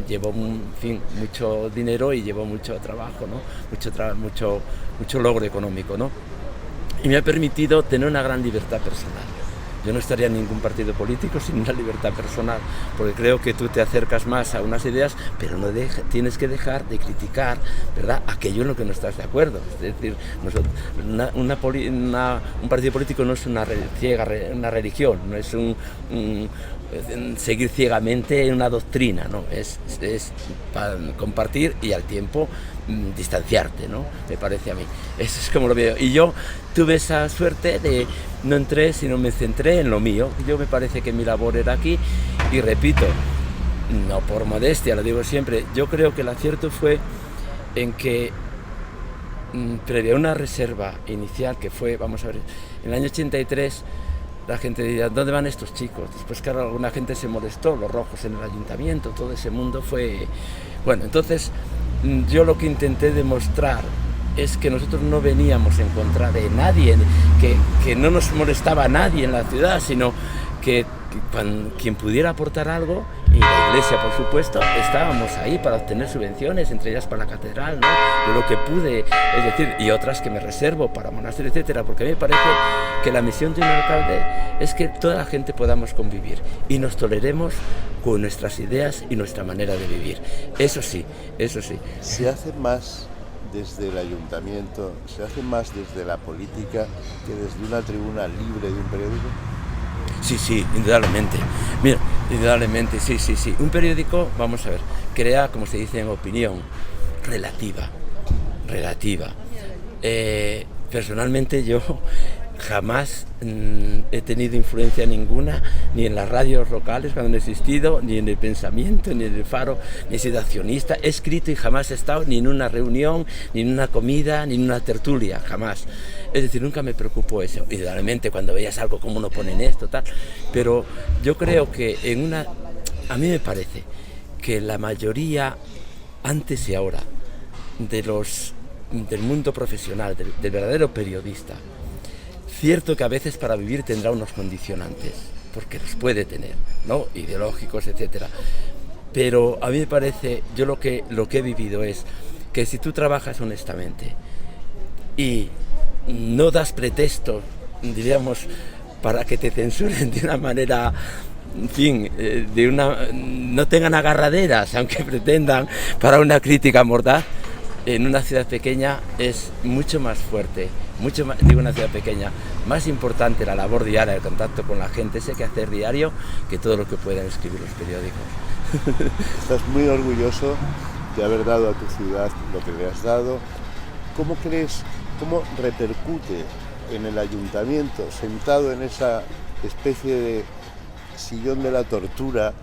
Speaker 2: llevó, mucho dinero y llevó mucho trabajo, ¿no? Mucho logro económico, ¿no? Y me ha permitido tener una gran libertad personal. Yo no estaría en ningún partido político sin una libertad personal, porque creo que tú te acercas más a unas ideas, pero tienes que dejar de criticar, ¿verdad?, aquello en lo que no estás de acuerdo. Es decir, un partido político no es una religión, no es seguir ciegamente en una doctrina, ¿no? Es para compartir y al tiempo distanciarte, ¿no? Me parece a mí. Eso es como lo veo. Y yo tuve esa suerte de no entré, sino me centré en lo mío. Yo me parece que mi labor era aquí, y repito, no por modestia, lo digo siempre, yo creo que el acierto fue en que previa una reserva inicial que fue, vamos a ver, en el año 83 la gente diría, ¿dónde van estos chicos? Después, claro, alguna gente se molestó, los rojos en el ayuntamiento, todo ese mundo fue... Bueno, entonces yo lo que intenté demostrar es que nosotros no veníamos en contra de nadie, que no nos molestaba a nadie en la ciudad, sino que quien pudiera aportar algo, y la la iglesia, por supuesto, estábamos ahí para obtener subvenciones, entre ellas para la catedral, ¿no? Yo lo que pude, es decir, y otras que me reservo para monasterios, etcétera, porque a mí me parece que la misión de un alcalde es que toda la gente podamos convivir y nos toleremos con nuestras ideas y nuestra manera de vivir. Eso sí, eso sí.
Speaker 1: ¿Se hace más desde el ayuntamiento, se hace más desde la política que desde una tribuna libre de un periódico?
Speaker 2: Sí, sí, indudablemente. Mira, indudablemente, sí. Un periódico, vamos a ver, crea, como se dice en opinión, relativa. Personalmente yo jamás he tenido influencia ninguna, ni en las radios locales cuando han existido, ni en el Pensamiento, ni en el Faro, ni he sido accionista. He escrito y jamás he estado ni en una reunión, ni en una comida, ni en una tertulia, jamás. Es decir, nunca me preocupó eso. Idealmente cuando veías algo, cómo no ponen esto, tal. Pero yo creo que a mí me parece que la mayoría, antes y ahora, del mundo profesional, del verdadero periodista, cierto que a veces para vivir tendrá unos condicionantes, porque los puede tener, ¿no? Ideológicos, etcétera. Pero a mí me parece, yo lo que he vivido es que si tú trabajas honestamente y no das pretexto, diríamos, para que te censuren de una manera, en fin, no tengan agarraderas, aunque pretendan, para una crítica mordaz, en una ciudad pequeña es mucho más fuerte, una ciudad pequeña, más importante la labor diaria, el contacto con la gente, ese quehacer diario, que todo lo que puedan escribir los periódicos.
Speaker 1: Estás muy orgulloso de haber dado a tu ciudad lo que le has dado. ¿Cómo crees, cómo repercute en el ayuntamiento, sentado en esa especie de sillón de la tortura,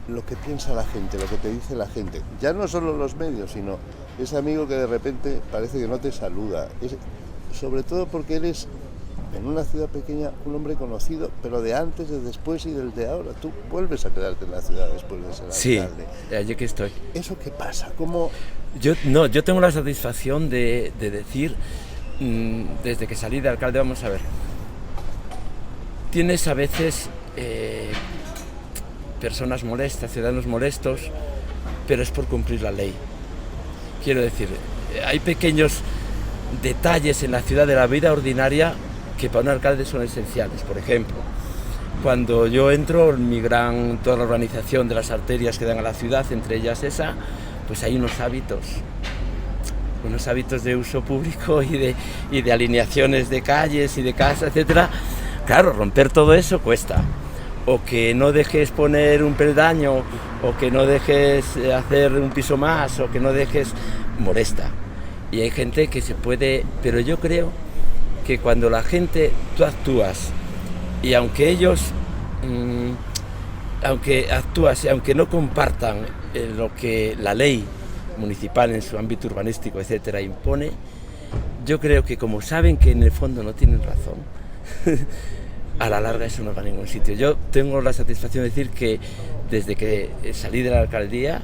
Speaker 1: lo que piensa la gente, lo que te dice la gente? Ya no solo los medios, sino ese amigo que de repente parece que no te saluda. Sobre todo porque eres, en una ciudad pequeña, un hombre conocido, pero de antes, de después y del de ahora. Tú vuelves a quedarte en la ciudad después de ser alcalde.
Speaker 2: Sí, allí que estoy.
Speaker 1: ¿Eso qué pasa? ¿Cómo?
Speaker 2: Yo tengo la satisfacción de decir, desde que salí de alcalde, vamos a ver, tienes a veces personas molestas, ciudadanos molestos, pero es por cumplir la ley. Quiero decir, hay pequeños detalles en la ciudad de la vida ordinaria que para un alcalde son esenciales. Por ejemplo, cuando yo entro, toda la organización de las arterias que dan a la ciudad, entre ellas esa, pues hay unos hábitos de uso público y de alineaciones de calles y de casas, etcétera. Claro, romper todo eso cuesta. O que no dejes poner un peldaño, o que no dejes hacer un piso más, o que no dejes, molesta. Y hay gente que se puede, pero yo creo que cuando la gente, tú actúas, y aunque ellos, aunque actúas y aunque no compartan lo que la ley municipal en su ámbito urbanístico, etcétera, impone, yo creo que como saben que en el fondo no tienen razón, a la larga eso no va a ningún sitio. Yo tengo la satisfacción de decir que desde que salí de la alcaldía,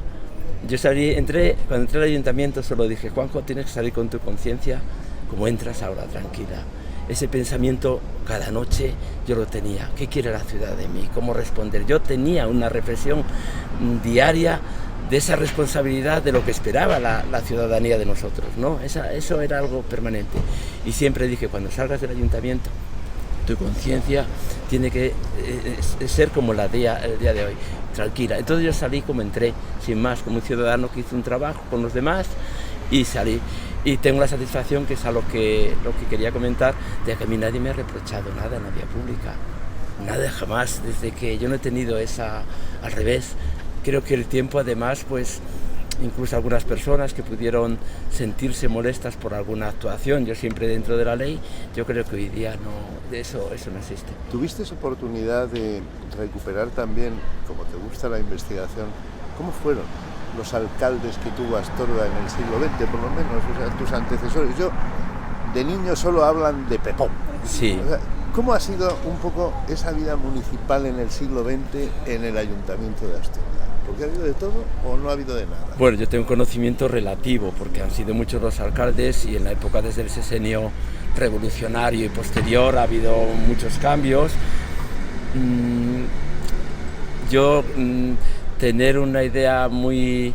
Speaker 2: cuando entré al ayuntamiento solo dije: Juanjo, tienes que salir con tu conciencia como entras ahora, tranquila. Ese pensamiento cada noche yo lo tenía. ¿Qué quiere la ciudad de mí? ¿Cómo responder? Yo tenía una reflexión diaria de esa responsabilidad de lo que esperaba la ciudadanía de nosotros, ¿no? Eso era algo permanente. Y siempre dije, cuando salgas del ayuntamiento, tu conciencia tiene que ser como el día de hoy, tranquila. Entonces yo salí como entré, sin más, como un ciudadano que hizo un trabajo con los demás, y salí. Y tengo la satisfacción, que es a lo que quería comentar, de que a mí nadie me ha reprochado nada en la vía pública. Nada, jamás, desde que yo no he tenido al revés. Creo que el tiempo, además, pues incluso algunas personas que pudieron sentirse molestas por alguna actuación, yo siempre dentro de la ley, yo creo que hoy día eso no existe.
Speaker 1: ¿Tuviste esa oportunidad de recuperar también, como te gusta la investigación, cómo fueron los alcaldes que tuvo Astorga en el siglo XX, por lo menos, o sea, tus antecesores? Yo, de niño solo hablan de Pepón.
Speaker 2: Sí.
Speaker 1: O sea, ¿cómo ha sido un poco esa vida municipal en el siglo XX en el ayuntamiento de Astorga? ¿Porque ha habido de todo o no ha habido de nada?
Speaker 2: Bueno, yo tengo un conocimiento relativo, porque han sido muchos los alcaldes, y en la época desde el sexenio revolucionario y posterior ha habido muchos cambios. Yo tener una idea muy,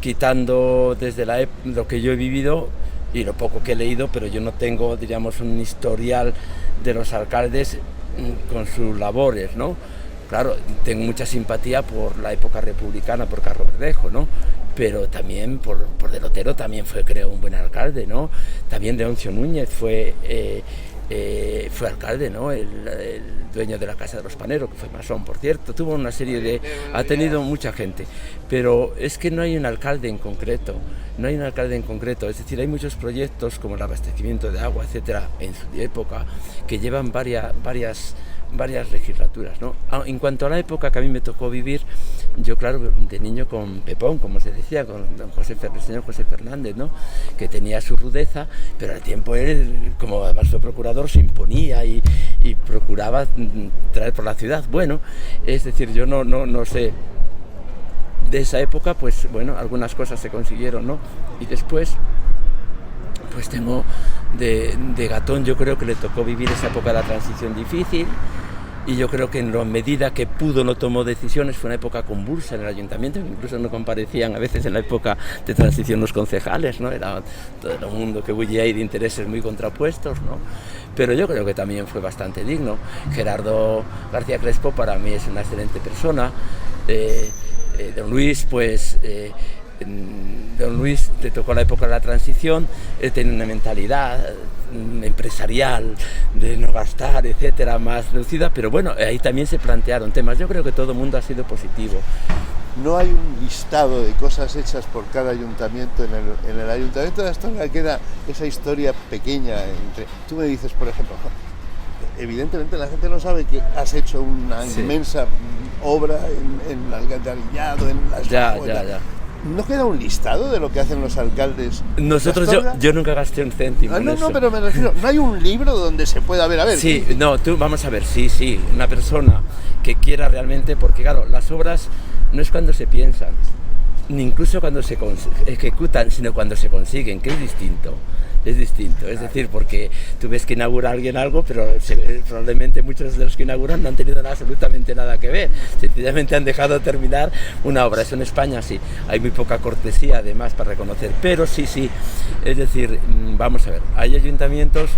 Speaker 2: quitando desde lo que yo he vivido y lo poco que he leído, pero yo no tengo, diríamos, un historial de los alcaldes con sus labores, ¿no? Claro, tengo mucha simpatía por la época republicana, por Carlos Verdejo, ¿no? Pero también por Del Otero también fue, creo, un buen alcalde, ¿no? También Leoncio Núñez fue alcalde, ¿no? El dueño de la Casa de los Paneros, que fue masón, por cierto, tuvo una serie de... ha tenido mucha gente, pero es que no hay un alcalde en concreto, es decir, hay muchos proyectos como el abastecimiento de agua, etcétera, en su época, que llevan varias legislaturas, ¿no? En cuanto a la época que a mí me tocó vivir, yo claro, de niño con Pepón, como se decía, con el señor José Fernández, ¿no? Que tenía su rudeza, pero al tiempo él, como además fue procurador, se imponía y procuraba traer por la ciudad. Bueno, es decir, yo no sé, de esa época, pues bueno, algunas cosas se consiguieron, ¿no? Y después, pues tengo de Gatón, yo creo que le tocó vivir esa época de la transición difícil, y yo creo que en la medida que pudo no tomó decisiones. Fue una época convulsa en el ayuntamiento, incluso no comparecían a veces en la época de transición los concejales, ¿no? Era todo el mundo que bullía y de intereses muy contrapuestos, ¿no? Pero yo creo que también fue bastante digno. Gerardo García Crespo para mí es una excelente persona. Don Luis, pues... Don Luis le tocó la época de la transición, él tenía una mentalidad empresarial de no gastar, etcétera, más reducida, pero bueno, ahí también se plantearon temas. Yo creo que todo el mundo ha sido positivo.
Speaker 1: No hay un listado de cosas hechas por cada ayuntamiento. En el ayuntamiento de Astorga queda esa historia pequeña. Tú me dices, por ejemplo, evidentemente la gente no sabe que has hecho una inmensa obra en el alcantarillado, en las...
Speaker 2: Ya.
Speaker 1: ¿No queda un listado de lo que hacen los alcaldes?
Speaker 2: Nosotros, yo nunca gasté un céntimo.
Speaker 1: No, pero me refiero, ¿no hay un libro donde se pueda ver?
Speaker 2: Sí, vamos a ver, sí, una persona que quiera realmente, porque claro, las obras no es cuando se piensan, ni incluso cuando se ejecutan, sino cuando se consiguen, que es distinto. Es decir, porque tú ves que inaugura alguien algo, pero probablemente muchos de los que inauguran no han tenido absolutamente nada que ver, sencillamente han dejado terminar una obra. Eso en España sí, hay muy poca cortesía además para reconocer, pero sí, es decir, vamos a ver, hay ayuntamientos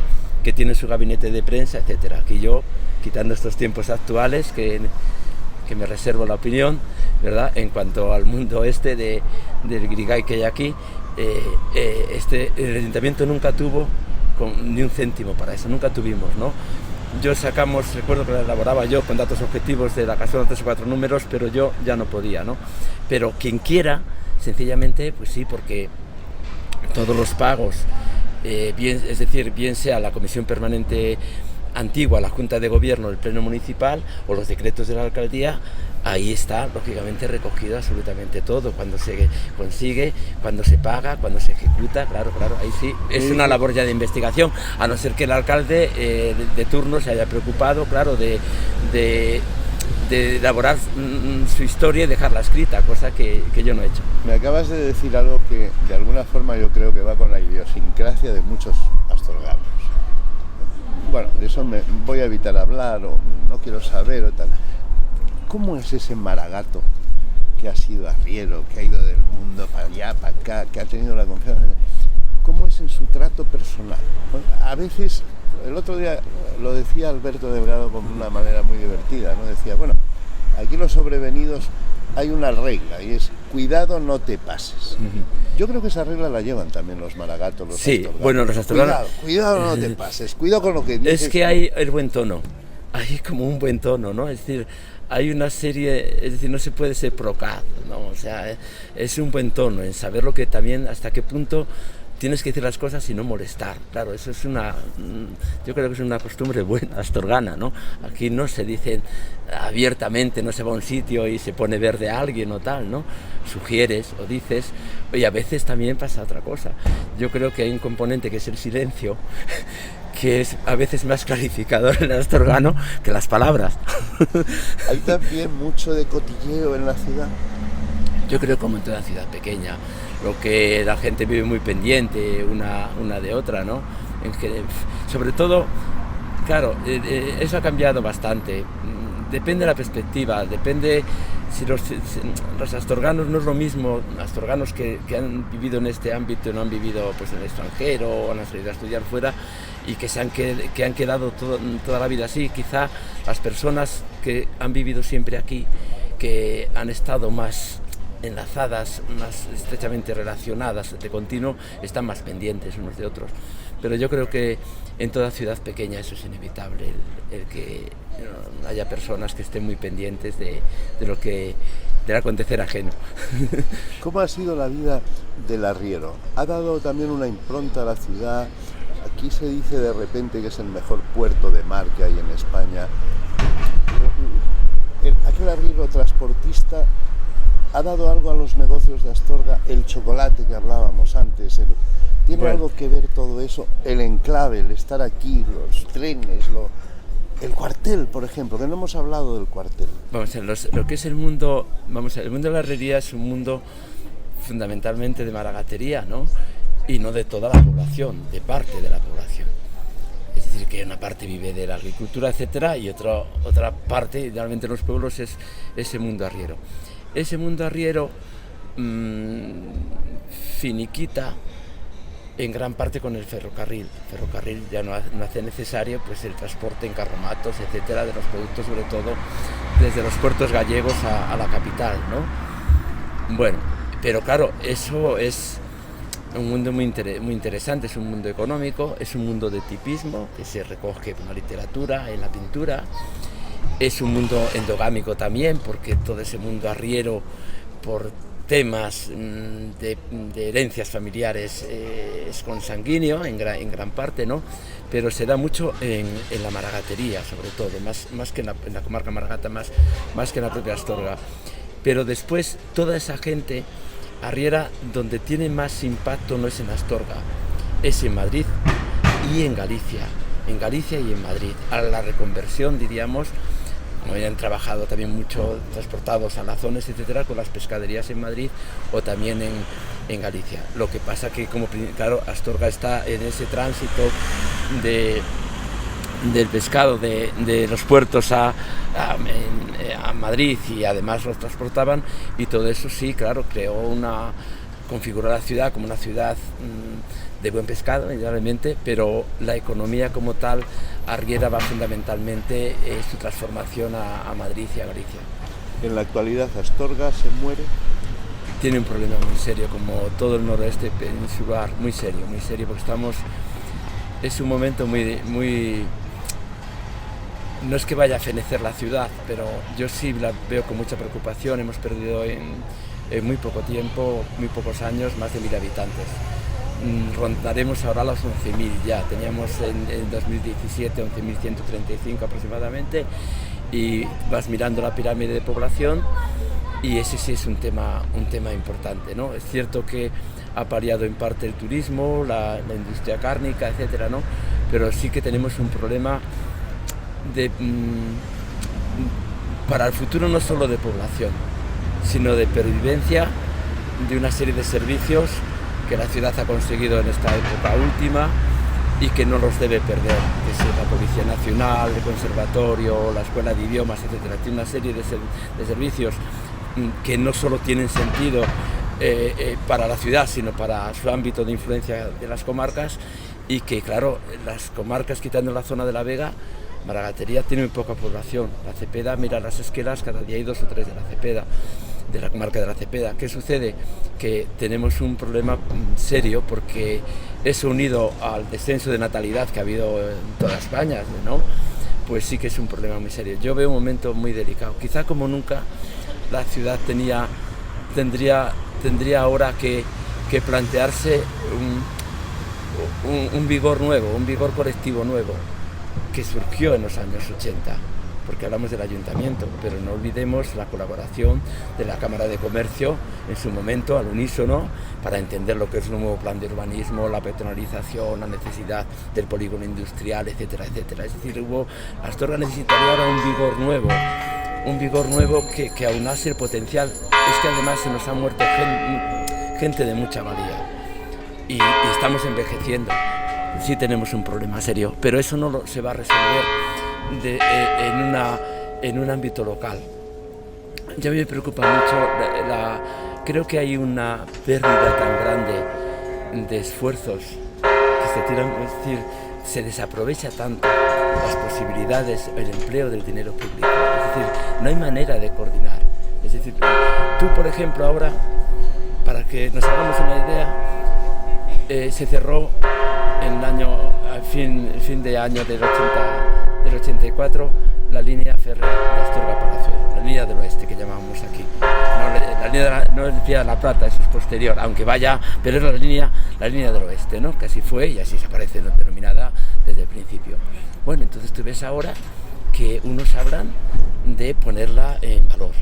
Speaker 2: que tienen su gabinete de prensa, etcétera. Aquí yo, quitando estos tiempos actuales, que me reservo la opinión, ¿verdad?, en cuanto al mundo del grigay que hay aquí, el ayuntamiento nunca tuvo ni un céntimo para eso, nunca tuvimos, ¿no? Recuerdo que la elaboraba yo con datos objetivos de la canción de 3 o 4 números, pero yo ya no podía, ¿no? Pero quien quiera, sencillamente, pues sí, porque todos los pagos, bien sea la comisión permanente antigua, la Junta de Gobierno del Pleno Municipal o los decretos de la alcaldía, ahí está lógicamente recogido absolutamente todo, cuando se consigue, cuando se paga, cuando se ejecuta, claro, ahí sí, es una labor ya de investigación, a no ser que el alcalde de turno se haya preocupado, claro, de elaborar su historia y dejarla escrita, cosa que yo no he hecho.
Speaker 1: Me acabas de decir algo que de alguna forma yo creo que va con la idiosincrasia de muchos astorganos. Bueno, de eso voy a evitar hablar, o no quiero saber, o tal. ¿Cómo es ese maragato que ha sido arriero, que ha ido del mundo para allá, para acá, que ha tenido la confianza? ¿Cómo es en su trato personal? Bueno, a veces, el otro día lo decía Alberto Delgado con una manera muy divertida, ¿no? Decía, bueno, aquí los sobrevenidos hay una regla, y es cuidado, no te pases. Yo creo que esa regla la llevan también los maragatos, los astorganos.
Speaker 2: Bueno, los astorganos...
Speaker 1: Cuidado, no te pases, cuidado con lo que dices.
Speaker 2: Es que hay el buen tono, hay como un buen tono, ¿no? Es decir, hay una serie, es decir, no se puede ser procaz, ¿no? O sea, es un buen tono en saber lo que también, hasta qué punto tienes que decir las cosas y no molestar. Claro, eso es yo creo que es una costumbre buena, astorgana, ¿no? Aquí no se dice abiertamente, no se va a un sitio y se pone verde a alguien o tal, ¿no? Sugieres o dices, y a veces también pasa otra cosa. Yo creo que hay un componente que es el silencio, que es a veces más clarificador en el astorgano que las palabras.
Speaker 1: Hay también mucho de cotilleo en la ciudad.
Speaker 2: Yo creo como en toda ciudad pequeña, lo que la gente vive muy pendiente una de otra, ¿no? Sobre todo, claro, eso ha cambiado bastante. Depende de la perspectiva, depende los astorganos no es lo mismo, astorganos que han vivido en este ámbito, no han vivido pues en el extranjero o han salido a estudiar fuera y que han quedado toda la vida así, quizá las personas que han vivido siempre aquí, que han estado más enlazadas, más estrechamente relacionadas de continuo, están más pendientes unos de otros. Pero yo creo que en toda ciudad pequeña eso es inevitable, el que haya personas que estén muy pendientes del acontecer ajeno.
Speaker 1: ¿Cómo ha sido la vida del arriero? ¿Ha dado también una impronta a la ciudad? Aquí se dice de repente que es el mejor puerto de mar que hay en España. Aquel arriero transportista ha dado algo a los negocios de Astorga, el chocolate que hablábamos antes, ¿tiene algo que ver todo eso? El enclave, el estar aquí, los trenes, el cuartel, por ejemplo, que no hemos hablado del cuartel.
Speaker 2: Vamos a ver, lo que es el mundo de la herrería es un mundo fundamentalmente de maragatería, ¿no? Y no de toda la población, de parte de la población. Es decir, que una parte vive de la agricultura, etcétera, y otra parte, idealmente en los pueblos, es ese mundo arriero. Ese mundo arriero finiquita en gran parte con el ferrocarril. El ferrocarril ya no hace necesario pues el transporte en carromatos, etcétera, de los productos, sobre todo desde los puertos gallegos a la capital, ¿no? Bueno, pero claro, eso es un mundo muy interesante, es un mundo económico, es un mundo de tipismo que se recoge en la literatura, en la pintura. Es un mundo endogámico también, porque todo ese mundo arriero, por temas de herencias familiares, es consanguíneo en gran parte, ¿no? Pero se da mucho en la maragatería, sobre todo, más que en la comarca maragata, más que en la propia Astorga. Pero después, toda esa gente arriera, donde tiene más impacto no es en Astorga, es en Madrid y en Galicia y en Madrid. A la reconversión, diríamos, como habían trabajado también mucho transportados a Lazones, etcétera, con las pescaderías en Madrid o también en Galicia. Lo que pasa que, claro, Astorga está en ese tránsito del pescado de los puertos a Madrid, y además los transportaban, y todo eso sí, claro, configuró la ciudad como una ciudad de buen pescado, indudablemente, pero la economía como tal arriera va fundamentalmente su transformación a Madrid y a Galicia.
Speaker 1: En la actualidad Astorga se muere.
Speaker 2: Tiene un problema muy serio, como todo el noroeste peninsular, muy serio, porque es un momento muy no es que vaya a fenecer la ciudad, pero yo sí la veo con mucha preocupación. Hemos perdido en muy poco tiempo, muy pocos años, más de 1.000 habitantes. Rondaremos ahora los 11.000 ya. Teníamos en 2017 11.135 aproximadamente, y vas mirando la pirámide de población y ese sí es un tema importante, ¿no? Es cierto que ha paliado en parte el turismo, la industria cárnica, etcétera, ¿no? Pero sí que tenemos un problema para el futuro, no solo de población, sino de pervivencia de una serie de servicios que la ciudad ha conseguido en esta época última y que no los debe perder, que es la Policía Nacional, el Conservatorio, la Escuela de Idiomas, etcétera. Tiene una serie de servicios que no solo tienen sentido para la ciudad, sino para su ámbito de influencia de las comarcas, y que, claro, las comarcas, quitando la zona de la Vega, Maragatería tiene muy poca población. La Cepeda, mira las esquelas, cada día hay 2 o 3 de la Cepeda, de la comarca de la Cepeda. ¿Qué sucede? Que tenemos un problema serio, porque eso, unido al descenso de natalidad que ha habido en toda España, ¿no? Pues sí que es un problema muy serio. Yo veo un momento muy delicado. Quizá como nunca la ciudad tendría ahora que plantearse un vigor nuevo, un vigor colectivo nuevo, que surgió en los años 80, porque hablamos del ayuntamiento, pero no olvidemos la colaboración de la Cámara de Comercio en su momento, al unísono, para entender lo que es un nuevo plan de urbanismo, la peatonalización, la necesidad del polígono industrial, etcétera, etcétera. Es decir, Astorga necesitaría ahora un vigor nuevo que aunase el potencial. Es que además se nos ha muerto gente de mucha valía y estamos envejeciendo. Sí tenemos un problema serio, pero eso no se va a resolver en un ámbito local. Ya me preocupa mucho, creo que hay una pérdida tan grande de esfuerzos que se tiran, es decir, se desaprovecha tanto las posibilidades, el empleo del dinero público, es decir, no hay manera de coordinar. Es decir, tú, por ejemplo, ahora, para que nos hagamos una idea, se cerró en el año, fin de año del 84, la línea férrea de Astorga-Palazuelo, la línea del oeste que llamábamos aquí. No es vía de la Plata, eso es posterior, aunque vaya, pero es la línea del oeste, ¿no? Que así fue y así se aparece denominada desde el principio. Bueno, entonces tú ves ahora que unos hablan de ponerla en valor,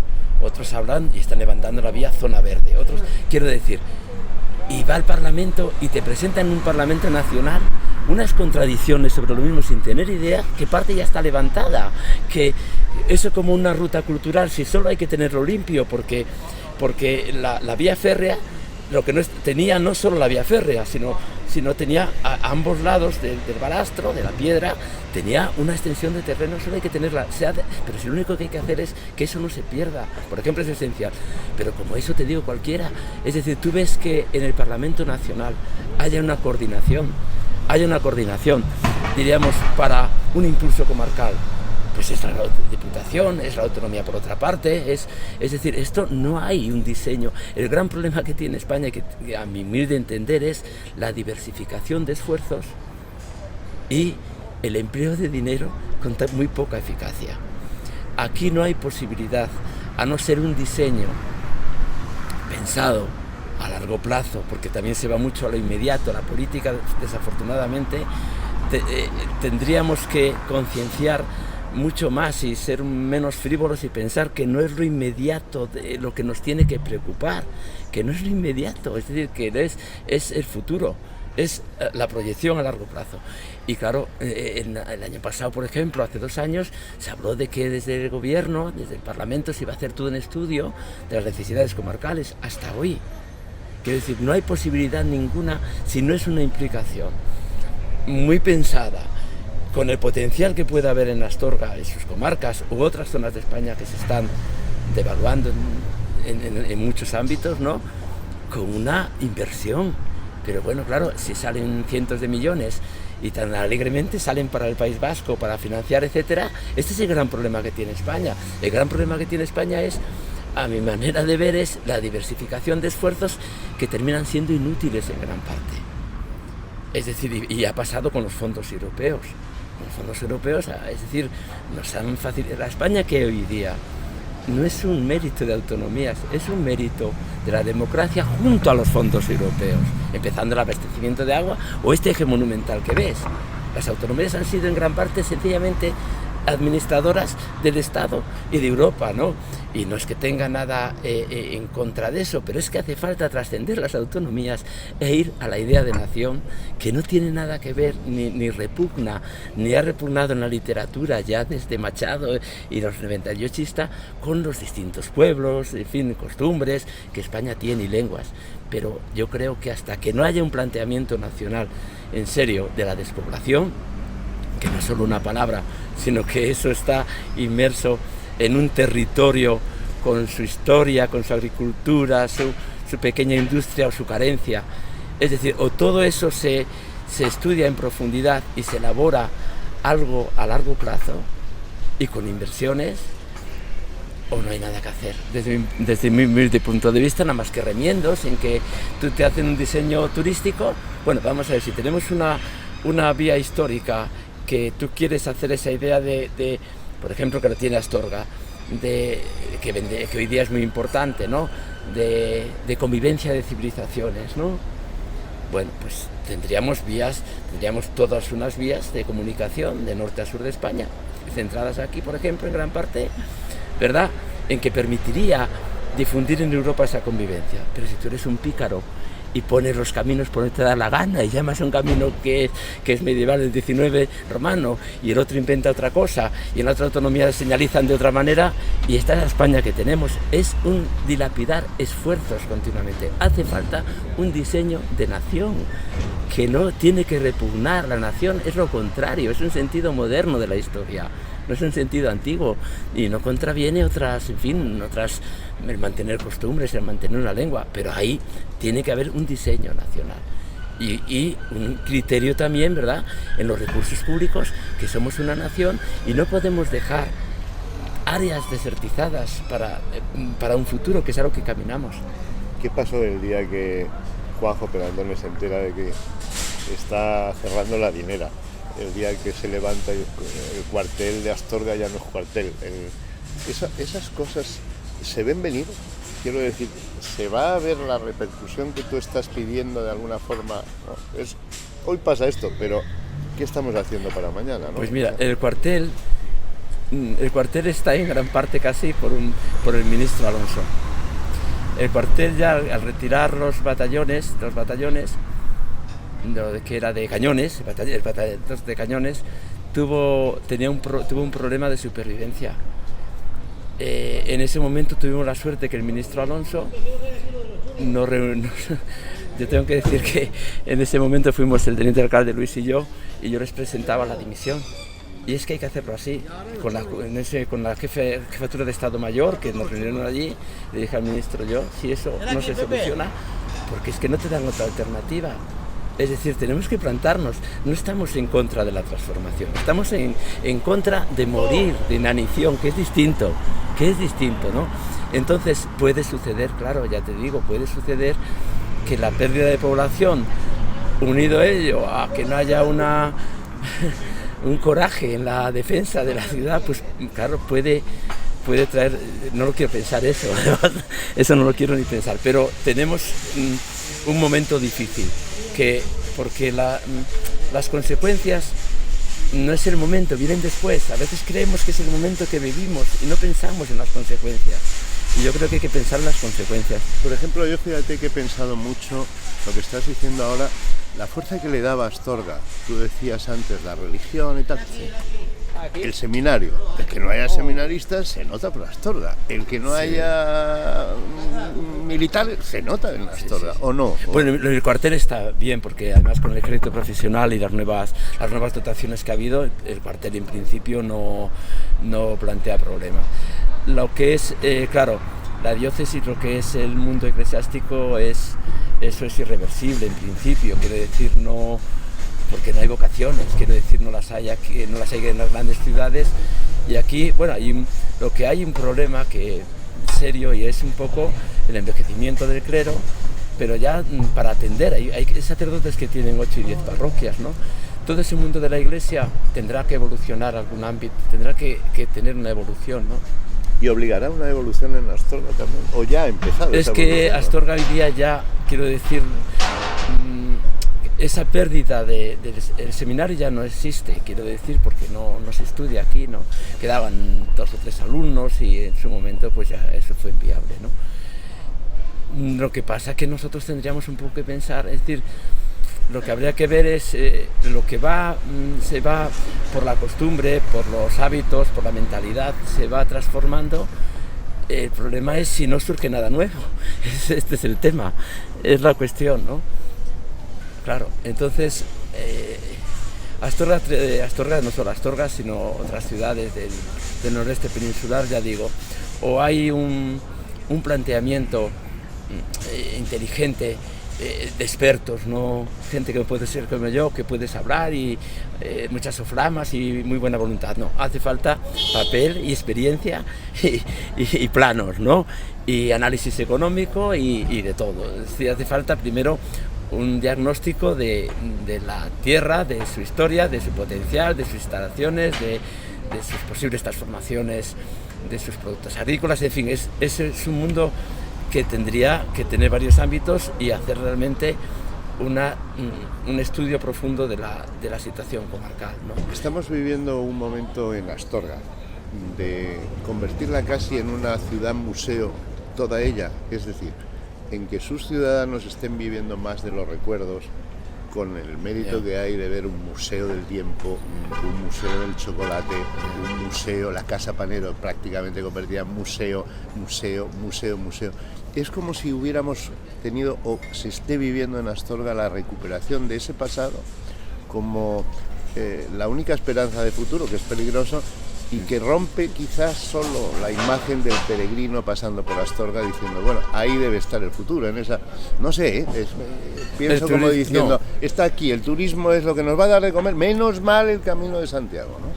Speaker 2: otros hablan y están levantando la vía zona verde, otros, quiero decir, y va al Parlamento y te presentan en un Parlamento nacional unas contradicciones sobre lo mismo sin tener idea, que parte ya está levantada, que eso como una ruta cultural, si solo hay que tenerlo limpio, porque la vía férrea, lo que tenía no solo la vía férrea, sino tenía a ambos lados del balastro, de la piedra, tenía una extensión de terreno, solo hay que tenerla, pero si lo único que hay que hacer es que eso no se pierda, por ejemplo, es esencial, pero como eso te digo cualquiera, es decir, tú ves que en el Parlamento Nacional haya una coordinación, diríamos, para un impulso comarcal, pues es la Diputación, es la autonomía por otra parte, es decir, esto no hay un diseño. El gran problema que tiene España, que a mi humilde entender, es la diversificación de esfuerzos y el empleo de dinero con muy poca eficacia. Aquí no hay posibilidad, a no ser un diseño pensado a largo plazo, porque también se va mucho a lo inmediato, la política, desafortunadamente, tendríamos que concienciar mucho más y ser menos frívolos y pensar que no es lo inmediato de lo que nos tiene que preocupar, que no es lo inmediato, es decir, que es el futuro, es la proyección a largo plazo. Y claro, el año pasado, por ejemplo, hace 2 años, se habló de que desde el gobierno, desde el Parlamento, se iba a hacer todo un estudio de las necesidades comarcales, hasta hoy. Quiero decir, no hay posibilidad ninguna si no es una implicación muy pensada, con el potencial que puede haber en Astorga, en sus comarcas u otras zonas de España que se están devaluando en muchos ámbitos, ¿no? Con una inversión. Pero bueno, claro, si salen cientos de millones y tan alegremente salen para el País Vasco, para financiar, etcétera, este es el gran problema que tiene España. El gran problema que tiene España es, a mi manera de ver, es la diversificación de esfuerzos que terminan siendo inútiles en gran parte. Es decir, y ha pasado con los fondos europeos. Los fondos europeos, es decir, nos han facilitado. La España que hoy día no es un mérito de autonomías, es un mérito de la democracia junto a los fondos europeos, empezando el abastecimiento de agua o este eje monumental que ves. Las autonomías han sido en gran parte sencillamente administradoras del Estado y de Europa, ¿no? Y no es que tenga nada en contra de eso, pero es que hace falta trascender las autonomías e ir a la idea de nación, que no tiene nada que ver, ni repugna, ni ha repugnado en la literatura ya desde Machado y los 98istas, con los distintos pueblos, en fin, costumbres que España tiene y lenguas. Pero yo creo que hasta que no haya un planteamiento nacional en serio de la despoblación, que no es solo una palabra, sino que eso está inmerso en un territorio con su historia, con su agricultura, su pequeña industria o su carencia. Es decir, o todo eso se estudia en profundidad y se elabora algo a largo plazo y con inversiones, o no hay nada que hacer. Desde mi humilde punto de vista, nada más que remiendos en que tú te hacen un diseño turístico. Bueno, vamos a ver, si tenemos una vía histórica que tú quieres hacer esa idea de por ejemplo, que lo tiene Astorga, que hoy día es muy importante, ¿no? De convivencia de civilizaciones, ¿no? Bueno, pues tendríamos todas unas vías de comunicación de norte a sur de España, centradas aquí, por ejemplo, en gran parte, ¿verdad?, en que permitiría difundir en Europa esa convivencia. Pero si tú eres un pícaro y pones los caminos por donde te da la gana y llamas a un camino que es medieval del 19 romano y el otro inventa otra cosa y en la otra autonomía señalizan de otra manera, y esta es la España que tenemos, es un dilapidar esfuerzos continuamente. Hace falta un diseño de nación que no tiene que repugnar. La nación es lo contrario, es un sentido moderno de la historia, no es un sentido antiguo y no contraviene otras, en fin, otras, el mantener costumbres, el mantener una lengua, pero ahí tiene que haber un diseño nacional. Y un criterio también, ¿verdad?, en los recursos públicos, que somos una nación y no podemos dejar áreas desertizadas para un futuro, que es a lo que caminamos.
Speaker 1: ¿Qué pasó el día que Juanjo Perandone se entera de que está cerrando la dinera? El día que se levanta el cuartel de Astorga ya no es cuartel. Esas cosas se ven venir. Quiero decir, ¿se va a ver la repercusión que tú estás pidiendo de alguna forma? No, hoy pasa esto, pero ¿qué estamos haciendo para mañana, no?
Speaker 2: Pues mira, el cuartel está en gran parte casi por el ministro Alonso. El cuartel ya al retirar los batallones, que era de cañones, el batallón de cañones, tuvo un problema de supervivencia. En ese momento tuvimos la suerte que el ministro Alonso yo tengo que decir que en ese momento fuimos el teniente alcalde Luis y yo les presentaba la dimisión. Y es que hay que hacerlo así, con la jefatura de Estado Mayor, que nos reunieron allí, le dije al ministro si eso no se soluciona, porque es que no te dan otra alternativa. Es decir, tenemos que plantarnos, no estamos en contra de la transformación, estamos en contra de morir, de inanición, que es distinto, ¿no? Entonces puede suceder, claro, ya te digo, puede suceder que la pérdida de población, unido a ello, a que no haya un coraje en la defensa de la ciudad, pues claro, puede traer, no lo quiero pensar eso, eso no lo quiero ni pensar, pero tenemos un momento difícil, porque las consecuencias no es el momento, vienen después. A veces creemos que es el momento que vivimos y no pensamos en las consecuencias. Y yo creo que hay que pensar en las consecuencias.
Speaker 1: Por ejemplo, yo fíjate que he pensado mucho lo que estás diciendo ahora, la fuerza que le daba Astorga. Tú decías antes la religión y tal. Sí. El seminario. El que no haya seminaristas se nota por Astorga. El que no haya militares se nota en Astorga, ¿o no?
Speaker 2: Bueno, el cuartel está bien, porque además con el ejército profesional y las nuevas dotaciones que ha habido, el cuartel en principio no plantea problemas. Lo que es, claro, la diócesis, lo que es el mundo eclesiástico, eso es irreversible en principio, quiero decir, no, porque no hay vocaciones, quiero decir, no las hay en las grandes ciudades, y aquí, bueno, lo que hay un problema que serio, y es un poco el envejecimiento del clero, pero ya para atender, hay sacerdotes que tienen 8 y 10 parroquias, ¿no? Todo ese mundo de la Iglesia tendrá que evolucionar algún ámbito, tendrá que tener una evolución, ¿no?
Speaker 1: ¿Y obligará una evolución en Astorga también? ¿O ya ha empezado?
Speaker 2: Es que Astorga hoy día ya, quiero decir, esa pérdida del seminario ya no existe, quiero decir, porque no se estudia aquí, ¿no? Quedaban 2 o 3 alumnos y en su momento pues ya eso fue inviable, ¿no? Lo que pasa es que nosotros tendríamos un poco que pensar, es decir, lo que habría que ver es lo que se va por la costumbre, por los hábitos, por la mentalidad, se va transformando. El problema es si no surge nada nuevo. Este es el tema, es la cuestión, ¿no? Claro, entonces Astorga, no solo Astorga, sino otras ciudades del noreste peninsular, ya digo, o hay un planteamiento inteligente, de expertos, no gente que puede ser como yo, que puedes hablar y muchas soflamas y muy buena voluntad, no, hace falta papel y experiencia y planos, ¿no? Y análisis económico y de todo. Es decir, hace falta primero un diagnóstico de la tierra, de su historia, de su potencial, de sus instalaciones, de sus posibles transformaciones, de sus productos agrícolas, en fin, ese es un mundo que tendría que tener varios ámbitos y hacer realmente un estudio profundo de la situación comarcal, ¿no?
Speaker 1: Estamos viviendo un momento en Astorga de convertirla casi en una ciudad museo, toda ella, es decir, en que sus ciudadanos estén viviendo más de los recuerdos, con el mérito que hay de ver un museo del tiempo, un museo del chocolate, un museo, la Casa Panero prácticamente convertida en museo. Es como si hubiéramos tenido, o se esté viviendo en Astorga, la recuperación de ese pasado como la única esperanza de futuro, que es peligroso, y que rompe quizás solo la imagen del peregrino pasando por Astorga diciendo, bueno, ahí debe estar el futuro, en esa, no sé, pienso como diciendo, no, está aquí, el turismo es lo que nos va a dar de comer, menos mal el Camino de Santiago, ¿no?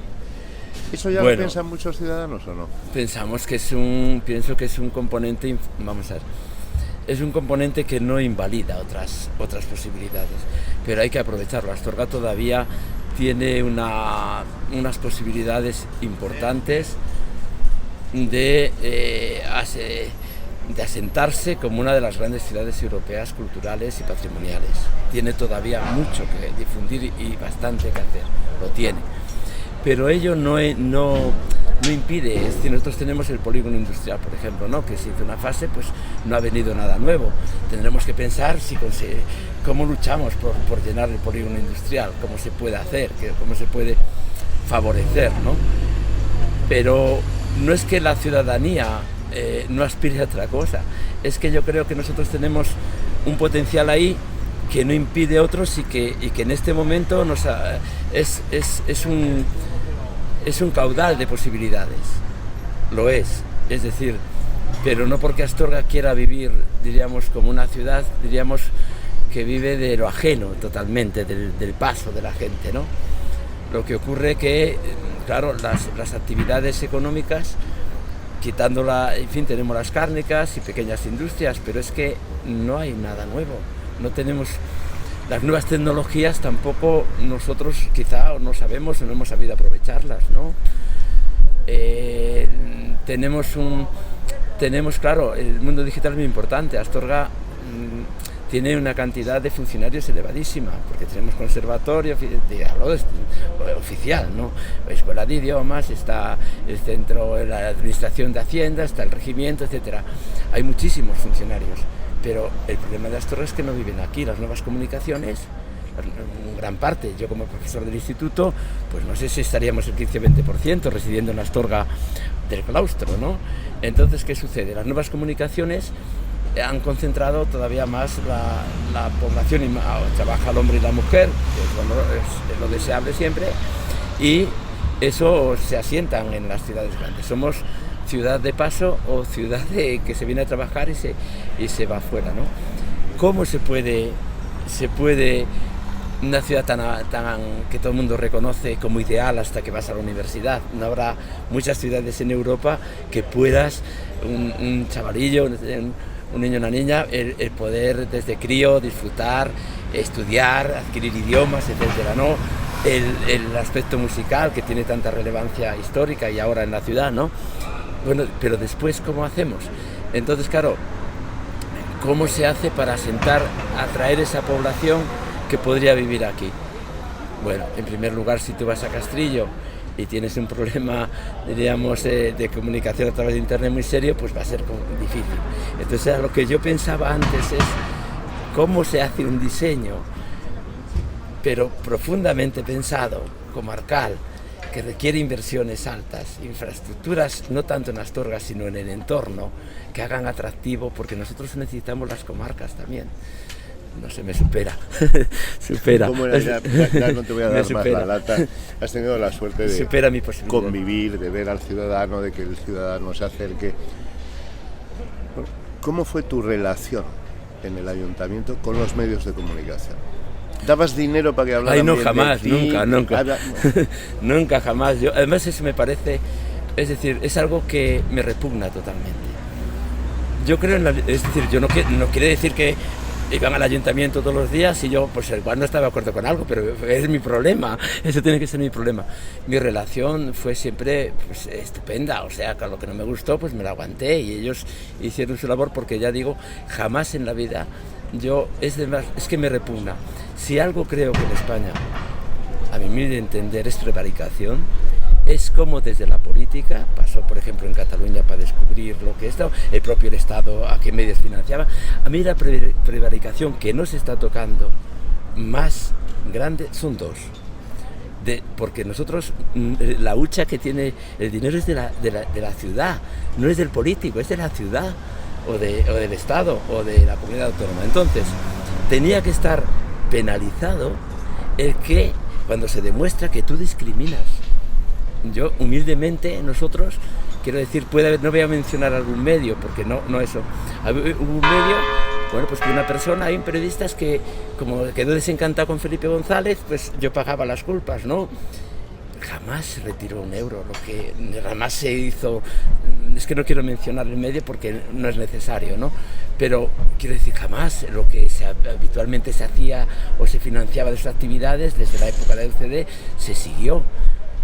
Speaker 1: ¿Eso ya lo piensan muchos ciudadanos o no?
Speaker 2: Pienso que es un componente, vamos a ver, es un componente que no invalida otras posibilidades, pero hay que aprovecharlo. Astorga todavía tiene unas posibilidades importantes de asentarse como una de las grandes ciudades europeas culturales y patrimoniales. Tiene todavía mucho que difundir y bastante que hacer, lo tiene. Pero ello no impide, es decir, nosotros tenemos el polígono industrial, por ejemplo, ¿no? Que se hizo una fase, pues no ha venido nada nuevo. Tendremos que pensar cómo luchamos por llenar el polígono industrial, cómo se puede hacer, cómo se puede favorecer, ¿no? Pero no es que la ciudadanía no aspire a otra cosa, es que yo creo que nosotros tenemos un potencial ahí que no impide otros y que en este momento es un caudal de posibilidades, lo es decir, pero no porque Astorga quiera vivir, diríamos, como una ciudad, diríamos, que vive de lo ajeno totalmente, del paso de la gente, ¿no? Lo que ocurre que, claro, las actividades económicas, quitándola, en fin, tenemos las cárnicas y pequeñas industrias, pero es que no hay nada nuevo, no tenemos las nuevas tecnologías, tampoco nosotros quizá no sabemos o no hemos sabido aprovecharlas, ¿no? Tenemos, claro, el mundo digital es muy importante. Astorga tiene una cantidad de funcionarios elevadísima, porque tenemos conservatorio oficial, ¿no? Escuela de idiomas, está el centro de la administración de Hacienda, está el regimiento, etcétera. Hay muchísimos funcionarios, pero el problema de Astorga es que no viven aquí. Las nuevas comunicaciones, en gran parte, yo como profesor del instituto, pues no sé si estaríamos el 15-20% residiendo en Astorga del claustro, ¿no? Entonces, ¿qué sucede? Las nuevas comunicaciones han concentrado todavía más la población, y trabaja el hombre y la mujer, que es lo deseable siempre, y eso se asientan en las ciudades grandes. Somos ciudad de paso o ciudad que se viene a trabajar y se va afuera, ¿no? ¿Cómo se puede una ciudad tan que todo el mundo reconoce como ideal hasta que vas a la universidad? No habrá muchas ciudades en Europa que puedas, un chavalillo, un niño, una niña, el poder desde crío disfrutar, estudiar, adquirir idiomas, etcétera, ¿no? El aspecto musical que tiene tanta relevancia histórica y ahora en la ciudad, ¿no? Bueno, pero después, ¿cómo hacemos? Entonces, claro, ¿cómo se hace para atraer esa población que podría vivir aquí? Bueno, en primer lugar, si tú vas a Castrillo y tienes un problema, diríamos, de comunicación a través de internet muy serio, pues va a ser difícil. Entonces, lo que yo pensaba antes es cómo se hace un diseño, pero profundamente pensado, comarcal, que requiere inversiones altas, infraestructuras, no tanto en Astorga, sino en el entorno, que hagan atractivo, porque nosotros necesitamos las comarcas también. No sé, me supera.
Speaker 1: ¿Cómo era? Ya no te voy a dar más la lata. Has tenido la suerte de convivir, de ver al ciudadano, de que el ciudadano se acerque. ¿Cómo fue tu relación en el ayuntamiento con los medios de comunicación? ¿Dabas dinero para que hablaran?
Speaker 2: Ay, no, jamás, nunca. Nunca, jamás. Además, eso me parece, es decir, es algo que me repugna totalmente. Yo creo es decir, yo no quiere decir que iban al ayuntamiento todos los días y yo, pues igual no estaba de acuerdo con algo, pero es mi problema, eso tiene que ser mi problema. Mi relación fue siempre, pues, estupenda, o sea, que lo que no me gustó, pues me lo aguanté y ellos hicieron su labor, porque ya digo, jamás en la vida es que me repugna. Si algo creo que en España, a mi humilde entender, es prevaricación, es como desde la política, pasó por ejemplo en Cataluña para descubrir lo que es el propio Estado, a qué medios financiaba. A mí la prevaricación que no se está tocando más grande son dos. Porque nosotros, la hucha que tiene el dinero es de la ciudad, no es del político, es de la ciudad o del Estado o de la comunidad autónoma. Entonces, tenía que estar penalizado el que, cuando se demuestra que tú discriminas yo humildemente, nosotros, quiero decir, puede haber, no voy a mencionar algún medio, porque no eso, hubo un medio, bueno, pues que una persona, hay un periodista que como quedó desencantado con Felipe González, pues yo pagaba las culpas, ¿no? Jamás se retiró un euro, lo que jamás se hizo, es que no quiero mencionar el medio porque no es necesario, ¿no? Pero quiero decir, jamás lo que habitualmente se hacía o se financiaba de sus actividades desde la época del CD se siguió.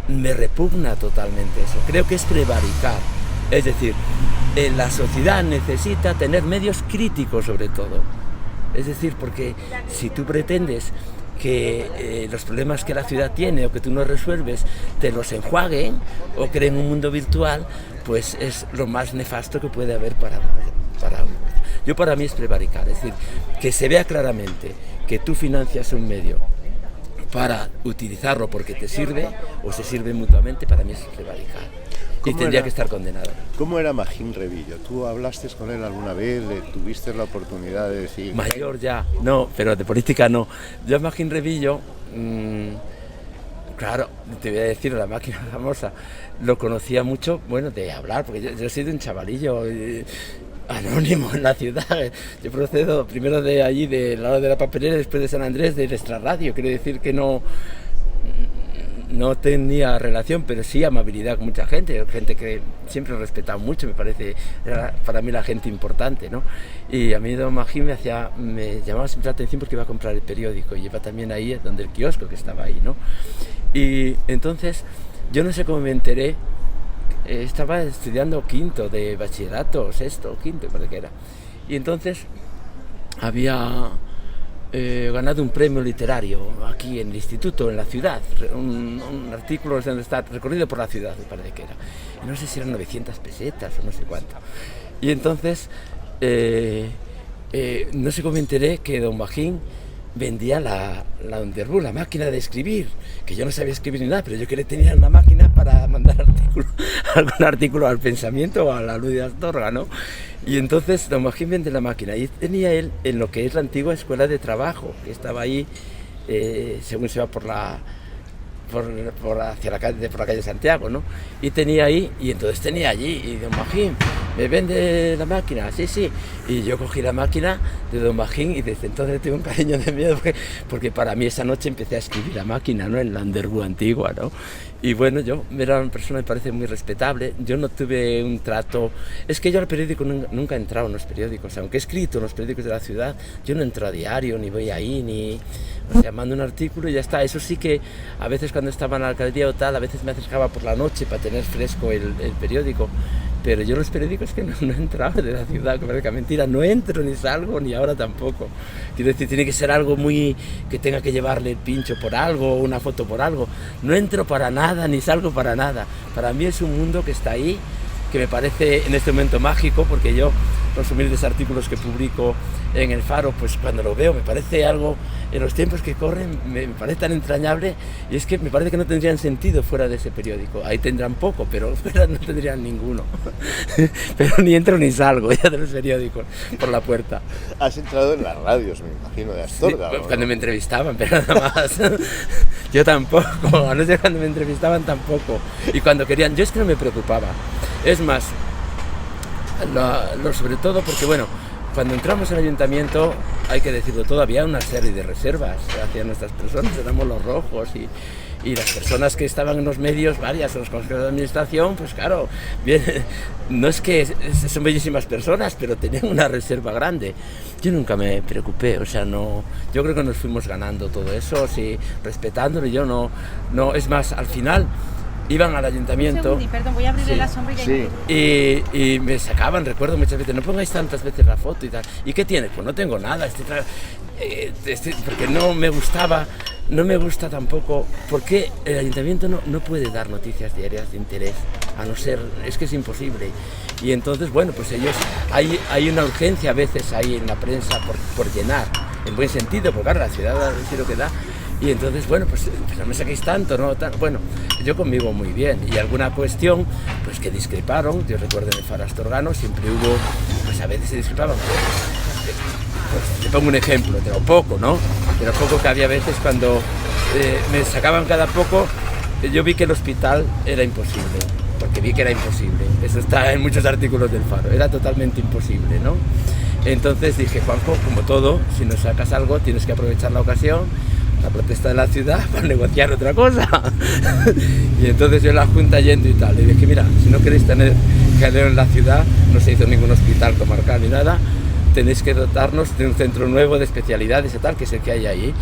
Speaker 2: Me repugna totalmente eso, creo que es prevaricar, es decir, la sociedad necesita tener medios críticos sobre todo, es decir, porque si tú pretendes que los problemas que la ciudad tiene o que tú no resuelves te los enjuaguen o creen un mundo virtual, pues es lo más nefasto que puede haber para yo para mí es prevaricar, es decir, que se vea claramente que tú financias un medio para utilizarlo porque te sirve o se sirve mutuamente, para mí es prevaricar y tendría que estar condenado.
Speaker 1: ¿Cómo era Magín Revillo? ¿Tú hablaste con él alguna vez? ¿Tuviste la oportunidad de decir...?
Speaker 2: Mayor ya, no, pero de política no. Yo a Magín Revillo, claro, te voy a decir, la máquina famosa, lo conocía mucho, bueno, de hablar, porque yo he sido un chavalillo anónimo en la ciudad. Yo procedo primero de allí, del lado de la papelera, después de San Andrés, del extrarradio. Quiero decir que no tenía relación, pero sí amabilidad con mucha gente que siempre he respetado mucho, me parece, era para mí la gente importante, ¿no? Y a mí don Magín me llamaba siempre la atención porque iba a comprar el periódico y iba también ahí donde el kiosco que estaba ahí, ¿no? Y entonces, yo no sé cómo me enteré, estaba estudiando quinto de bachillerato, sexto, quinto, parece que era, y entonces había ganado un premio literario aquí en el instituto, en la ciudad, un artículo donde está recorrido por la ciudad, me parece que era, y no sé si eran 900 pesetas o no sé cuánto, y entonces no sé cómo me enteré que don Magín vendía la Underwood, la máquina de escribir, que yo no sabía escribir ni nada, pero yo que le tenía una máquina para mandar algún artículo al Pensamiento o a la Luz de Astorga, ¿no? Y entonces don Magín vende la máquina y tenía él en lo que es la antigua escuela de trabajo, que estaba ahí, según se va por la calle Santiago, ¿no? Y tenía ahí, y entonces tenía allí, y don Magín, ¿me vende la máquina? Sí, sí. Y yo cogí la máquina de don Magín y desde entonces tuve un cariño de miedo porque para mí esa noche empecé a escribir la máquina, ¿no? En la Underwood antigua, ¿no? Y bueno, yo era una persona, me parece, muy respetable. Yo no tuve un trato... Es que yo al periódico nunca he entrado en los periódicos. Aunque he escrito en los periódicos de la ciudad, yo no entro a diario, ni voy ahí, ni... O sea, mando un artículo y ya está. Eso sí que a veces cuando estaba en la alcaldía o tal, a veces me acercaba por la noche para tener fresco el periódico. Pero yo en los periódicos que no he entrado de la ciudad, que parezca mentira, no entro ni salgo, ni ahora tampoco. Quiero decir, tiene que ser algo muy... que tenga que llevarle el pincho por algo, una foto por algo. No entro para nada, ni salgo para nada. Para mí es un mundo que está ahí, que me parece en este momento mágico, porque yo, los humildes artículos que publico en El Faro, pues cuando lo veo me parece algo, en los tiempos que corren, me parece tan entrañable, y es que me parece que no tendrían sentido fuera de ese periódico. Ahí tendrán poco, pero fuera no tendrían ninguno. Pero ni entro ni salgo ya de los periódicos por la puerta.
Speaker 1: Has entrado en las radios, me imagino, de Astorga.
Speaker 2: Sí, cuando me entrevistaban, pero nada más. Yo tampoco, a no ser cuando me entrevistaban tampoco. Y cuando querían, yo es que no me preocupaba. Es más, sobre todo porque, bueno, cuando entramos al ayuntamiento, hay que decirlo todo, había una serie de reservas hacia nuestras personas, éramos los rojos y las personas que estaban en los medios, varias, en los consejos de administración, pues claro, bien, no es que son bellísimas personas, pero tenían una reserva grande. Yo nunca me preocupé, o sea, no, yo creo que nos fuimos ganando todo eso, sí, respetándolo, yo no, es más, al final iban al ayuntamiento.
Speaker 3: Perdón, voy a abrirle la sombrilla.
Speaker 1: Sí.
Speaker 2: Y me sacaban, recuerdo muchas veces, no pongáis tantas veces la foto y tal. ¿Y qué tienes? Pues no tengo nada, porque no me gusta tampoco, porque el ayuntamiento no puede dar noticias diarias de interés, a no ser, es que es imposible. Y entonces, bueno, pues ellos, hay una urgencia a veces ahí en la prensa por llenar, en buen sentido, porque claro, la ciudad es lo que da. Y entonces, bueno, pues no me saquéis tanto, ¿no? Bueno, yo conmigo muy bien. Y alguna cuestión, pues que discreparon, yo recuerdo en el Faro Astorgano, siempre hubo, pues a veces se discrepaban. Pues, te pongo un ejemplo, de lo poco, ¿no? De lo poco que había veces cuando me sacaban cada poco yo vi que el hospital era imposible, porque vi que era imposible. Eso está en muchos artículos del Faro, era totalmente imposible, ¿no? Entonces dije, Juanjo, como todo, si no sacas algo, tienes que aprovechar la ocasión, la protesta de la ciudad, para negociar otra cosa. Y entonces yo en la Junta yendo y tal, le dije, mira, si no queréis tener jaleo en la ciudad, no se hizo ningún hospital comarcal ni nada, tenéis que dotarnos de un centro nuevo de especialidades y tal, que es el que hay ahí.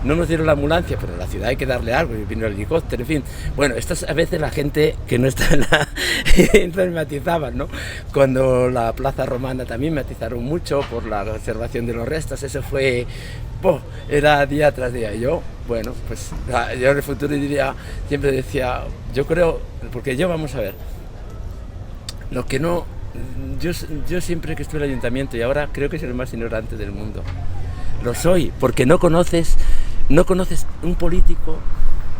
Speaker 2: No nos dieron la ambulancia, pero en la ciudad hay que darle algo, y vino el helicóptero, en fin. Bueno, esto es a veces la gente que no está en la... entonces me atizaban, ¿no? Cuando la Plaza Romana también me atizaron mucho por la conservación de los restos, eso fue... era día tras día. Y yo, bueno, pues yo en el futuro diría, siempre decía, yo creo, porque yo, vamos a ver, lo que no... Yo siempre que estuve en el ayuntamiento, y ahora creo que soy el más ignorante del mundo, lo soy, porque no conoces un político.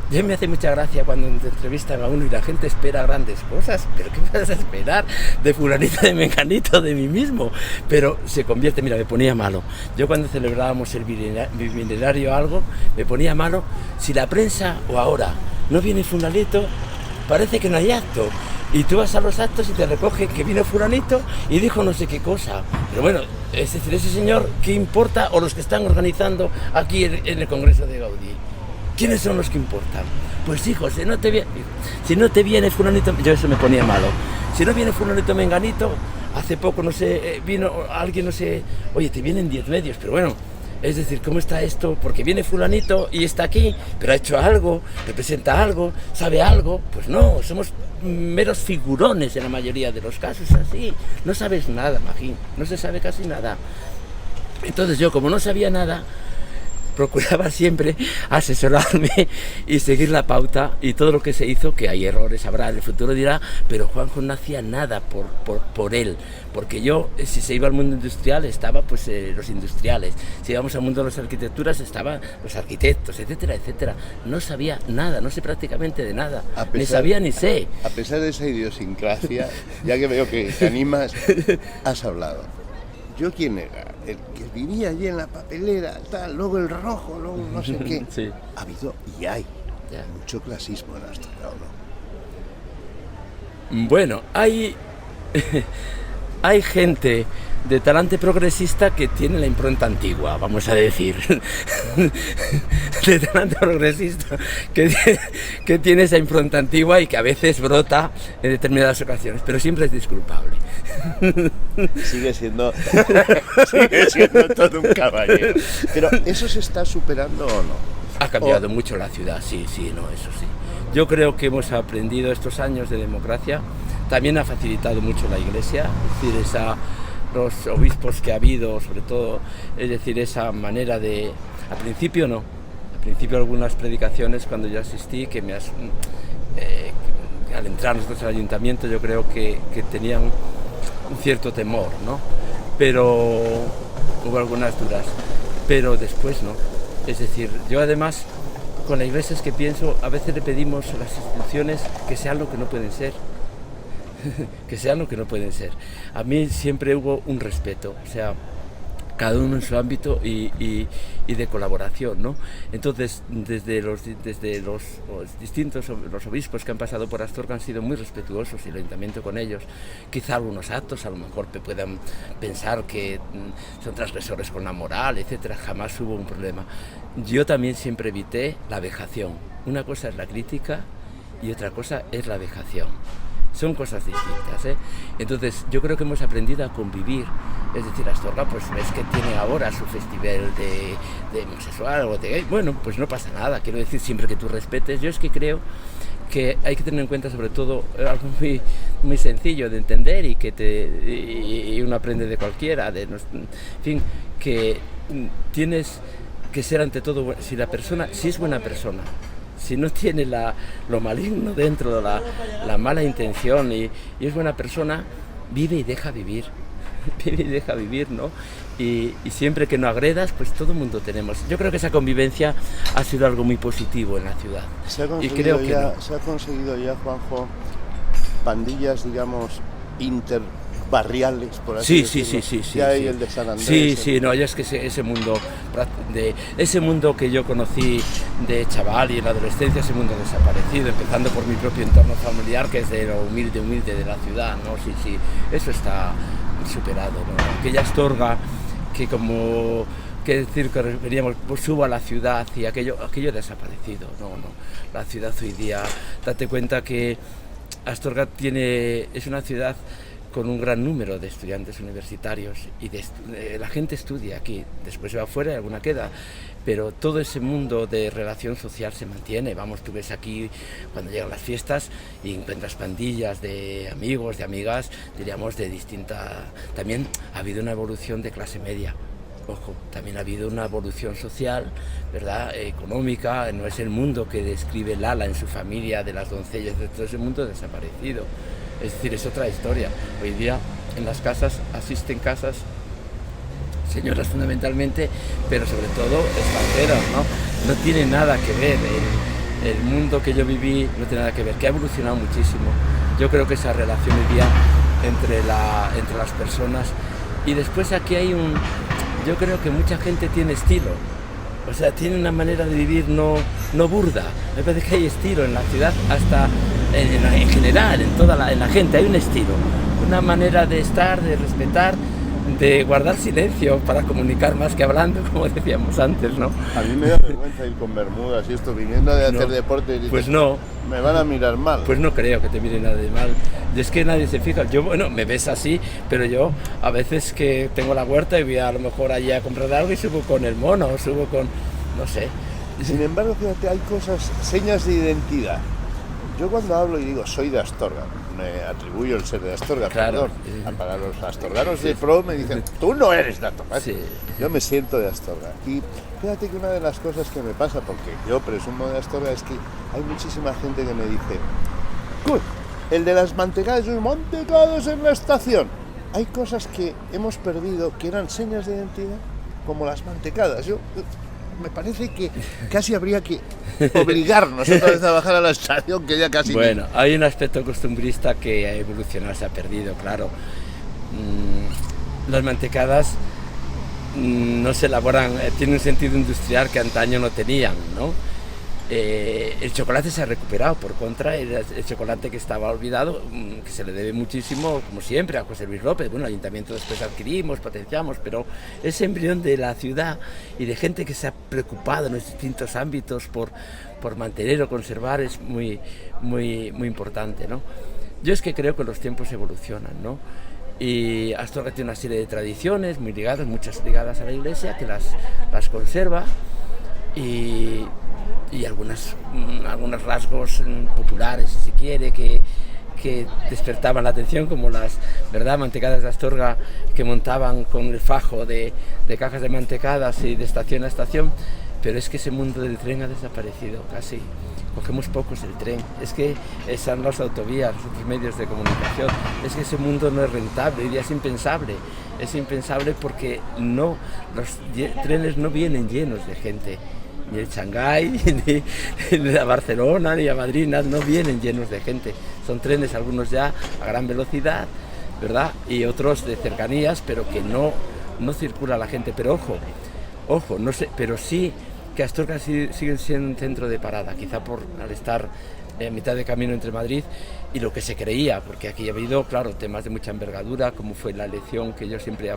Speaker 2: Ya me hace mucha gracia cuando te entrevistan a uno y la gente espera grandes cosas, pero ¿qué vas a esperar de fulanito, de menganito, de mí mismo? Pero se convierte, mira, me ponía malo. Yo cuando celebrábamos el bicentenario o algo, me ponía malo si la prensa o ahora no viene fulanito, parece que no hay acto. Y tú vas a los actos y te recoge que vino fulanito y dijo no sé qué cosa. Pero bueno, es decir, ese señor, ¿qué importa? O los que están organizando aquí en el Congreso de Gaudí. ¿Quiénes son los que importan? Pues hijo, si no te viene fulanito, yo eso me ponía malo. Si no viene fulanito menganito, hace poco, no sé, vino alguien, no sé, oye, te vienen 10 medios, pero bueno, es decir, ¿cómo está esto? Porque viene fulanito y está aquí, pero ha hecho algo, representa algo, sabe algo. Pues no, somos meros figurones en la mayoría de los casos, así. No sabes nada, Magín, no se sabe casi nada. Entonces yo, como no sabía nada, procuraba siempre asesorarme y seguir la pauta, y todo lo que se hizo, que hay errores, habrá, en el futuro dirá, pero Juanjo no hacía nada por él, porque yo, si se iba al mundo industrial, estaba pues los industriales, si íbamos al mundo de las arquitecturas, estaban los arquitectos, etcétera, etcétera. No sabía nada, no sé prácticamente de nada, ni sabía ni sé.
Speaker 1: A pesar de esa idiosincrasia, ya que veo que te animas, has hablado. Yo quién era, el que vivía allí en la papelera, tal, luego el rojo, luego no sé qué.
Speaker 2: Sí.
Speaker 1: Ha habido y hay mucho clasismo en Astorga, ¿o no?
Speaker 2: Bueno, hay gente de talante progresista que tiene la impronta antigua, vamos a decir. De talante progresista que tiene esa impronta antigua y que a veces brota en determinadas ocasiones, pero siempre es disculpable.
Speaker 1: Sigue siendo todo un caballero. Pero ¿eso se está superando o no?
Speaker 2: Ha cambiado mucho la ciudad, sí, no, eso sí. Yo creo que hemos aprendido estos años de democracia. También ha facilitado mucho la Iglesia, es decir, los obispos que ha habido, sobre todo, es decir, esa manera de... Al principio algunas predicaciones cuando yo asistí, que al entrar nosotros al ayuntamiento, yo creo que tenían un cierto temor, ¿no? Pero hubo algunas dudas, pero después no. Es decir, yo además con la Iglesia es que pienso, a veces le pedimos a las instituciones que sean lo que no pueden ser. Que sean lo que no pueden ser. A mí siempre hubo un respeto, o sea, cada uno en su ámbito y de colaboración, ¿no? Entonces, desde los distintos los obispos que han pasado por Astorga han sido muy respetuosos, y el ayuntamiento con ellos. Quizá algunos actos a lo mejor puedan pensar que son transgresores con la moral, etcétera. Jamás hubo un problema. Yo también siempre evité la vejación. Una cosa es la crítica y otra cosa es la vejación. Son cosas distintas, ¿eh? Entonces yo creo que hemos aprendido a convivir. Es decir, Astorga pues ves que tiene ahora su festival de homosexual o de gay. Bueno, pues no pasa nada, quiero decir, siempre que tú respetes. Yo es que creo que hay que tener en cuenta sobre todo algo muy sencillo de entender y que uno aprende de cualquiera, en fin, que tienes que ser ante todo, si es buena persona, si no tiene lo maligno dentro, la mala intención y es buena persona, vive y deja vivir. Vive y deja vivir, ¿no? Y siempre que no agredas, pues todo el mundo tenemos. Yo creo que esa convivencia ha sido algo muy positivo en la ciudad.
Speaker 1: ¿Se ha conseguido ya, Juanjo, pandillas, digamos, barriales, por así
Speaker 2: Sí,
Speaker 1: decirlo.
Speaker 2: sí.
Speaker 1: Ya hay el de San Andrés.
Speaker 2: Sí, no, yo es que ese mundo que yo conocí de chaval y en la adolescencia, ese mundo desaparecido, empezando por mi propio entorno familiar, que es de lo humilde de la ciudad, ¿no? Sí, eso está superado, ¿no? Aquella Astorga que como... que decir que veníamos, pues subo a la ciudad y aquello desaparecido, no, la ciudad hoy día, date cuenta que Astorga es una ciudad con un gran número de estudiantes universitarios y la gente estudia aquí, después se va afuera y alguna queda, pero todo ese mundo de relación social se mantiene. Vamos, tú ves aquí cuando llegan las fiestas y encuentras pandillas de amigos, de amigas, diríamos de distinta... También ha habido una evolución de clase media. Ojo, también ha habido una evolución social, ¿verdad? Económica, no es el mundo que describe Lala en su familia, de las doncellas, de todo ese mundo desaparecido. Es decir, es otra historia. Hoy día en las casas asisten casas, señoras fundamentalmente, pero sobre todo extranjeras, ¿no? No tiene nada que ver, el mundo que yo viví no tiene nada que ver, que ha evolucionado muchísimo. Yo creo que esa relación hoy día entre las personas, y después aquí hay yo creo que mucha gente tiene estilo, o sea, tiene una manera de vivir no burda. Me parece que hay estilo en la ciudad, hasta en general, en la gente hay un estilo, una manera de estar, de respetar, de guardar silencio para comunicar más que hablando, como decíamos antes, ¿no?
Speaker 1: A mí me da vergüenza ir con bermudas y esto, viniendo de hacer deporte. Y
Speaker 2: pues no.
Speaker 1: Me van a mirar mal.
Speaker 2: Pues no creo que te miren nada de mal. Es que nadie se fija. Yo, bueno, me ves así, pero yo a veces que tengo la huerta y voy a lo mejor allí a comprar algo y subo con el mono, o subo con... no sé.
Speaker 1: Sin embargo, fíjate, hay cosas, señas de identidad. Yo cuando hablo y digo soy de Astorga, me atribuyo el ser de Astorga,
Speaker 2: claro,
Speaker 1: perdón. Para los astorganos de pro me dicen, tú no eres de Astorga.
Speaker 2: Sí.
Speaker 1: Yo me siento de Astorga. Y fíjate que una de las cosas que me pasa, porque yo presumo de Astorga, es que hay muchísima gente que me dice, "Uy, el de las mantecadas, los mantecados en la estación". Hay cosas que hemos perdido que eran señas de identidad, como las mantecadas. Me parece que casi habría que obligarnos otra vez a bajar a la estación, que ya casi...
Speaker 2: Bueno, hay un aspecto costumbrista que ha evolucionado, se ha perdido, claro. Las mantecadas no se elaboran, tienen un sentido industrial que antaño no tenían, ¿no? El chocolate se ha recuperado, por contra, el chocolate que estaba olvidado, que se le debe muchísimo, como siempre, a José Luis López. Bueno, el ayuntamiento después adquirimos, potenciamos, pero ese embrión de la ciudad y de gente que se ha preocupado en los distintos ámbitos por mantener o conservar es muy importante, ¿no? Yo es que creo que los tiempos evolucionan, ¿no? Y Astorga tiene una serie de tradiciones muy ligadas, muchas ligadas a la iglesia, que las conserva, y algunos rasgos populares, si se quiere, que despertaban la atención, como las mantecadas de Astorga, que montaban con el fajo de cajas de mantecadas y de estación a estación. Pero es que ese mundo del tren ha desaparecido casi. Cogemos pocos el tren, es que están las autovías, los otros medios de comunicación, es que ese mundo no es rentable, hoy día es impensable porque los trenes no vienen llenos de gente, ni de Shanghái, ni de Barcelona, ni a Madrid, no vienen llenos de gente, son trenes algunos ya a gran velocidad, ¿verdad? Y otros de cercanías, pero que no circula la gente, pero ojo, no sé, pero sí que Astorga sigue siendo un centro de parada, quizá al estar en mitad de camino entre Madrid y lo que se creía, porque aquí ha habido, claro, temas de mucha envergadura, como fue la elección que yo siempre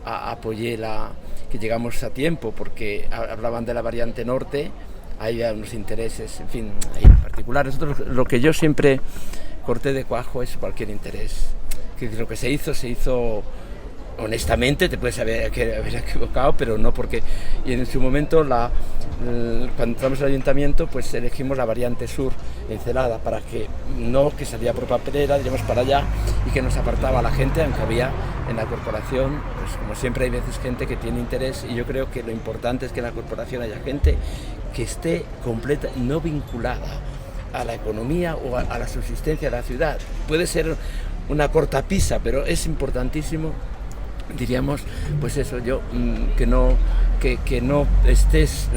Speaker 2: apoyé, que llegamos a tiempo, porque hablaban de la variante norte, había unos intereses, en fin, particulares. Lo que yo siempre corté de cuajo es cualquier interés, que lo que se hizo honestamente, te puedes haber equivocado, pero no porque... Y en su momento, cuando entramos al ayuntamiento, pues elegimos la variante sur en Celada, para que salía por papelera, diríamos para allá, y que nos apartaba a la gente, aunque había en la corporación, pues como siempre hay veces gente que tiene interés, y yo creo que lo importante es que en la corporación haya gente que esté completa, no vinculada a la economía o a la subsistencia de la ciudad. Puede ser una cortapisa, pero es importantísimo, diríamos, pues eso, que no estés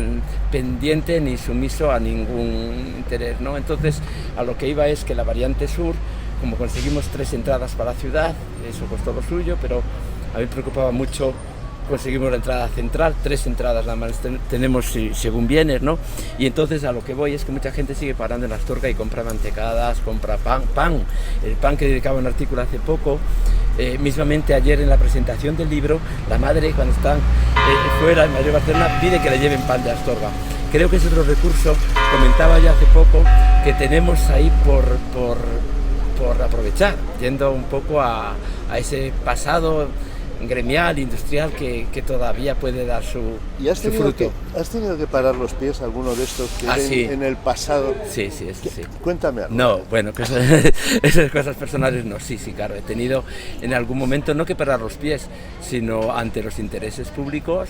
Speaker 2: pendiente ni sumiso a ningún interés, ¿no? Entonces, a lo que iba es que la variante sur, como conseguimos 3 entradas para la ciudad, eso costó lo suyo, pero a mí me preocupaba mucho. Conseguimos la entrada central, 3 entradas nada más tenemos según vienes, ¿no? Y entonces a lo que voy es que mucha gente sigue parando en Astorga y compra mantecadas, compra pan, el pan que dedicaba un artículo hace poco. Mismamente ayer en la presentación del libro, la madre cuando están fuera en Madrid, Barcelona, pide que le lleven pan de Astorga. Creo que es otro recurso, comentaba yo hace poco, que tenemos ahí por aprovechar, yendo un poco a ese pasado gremial, industrial, que todavía puede dar su fruto.
Speaker 1: ¿Has tenido que parar los pies a alguno de estos que
Speaker 2: sí.
Speaker 1: en el pasado?
Speaker 2: Sí.
Speaker 1: Cuéntame algo.
Speaker 2: No, bueno, esas cosas personales no, sí, claro, he tenido en algún momento no que parar los pies, sino ante los intereses públicos,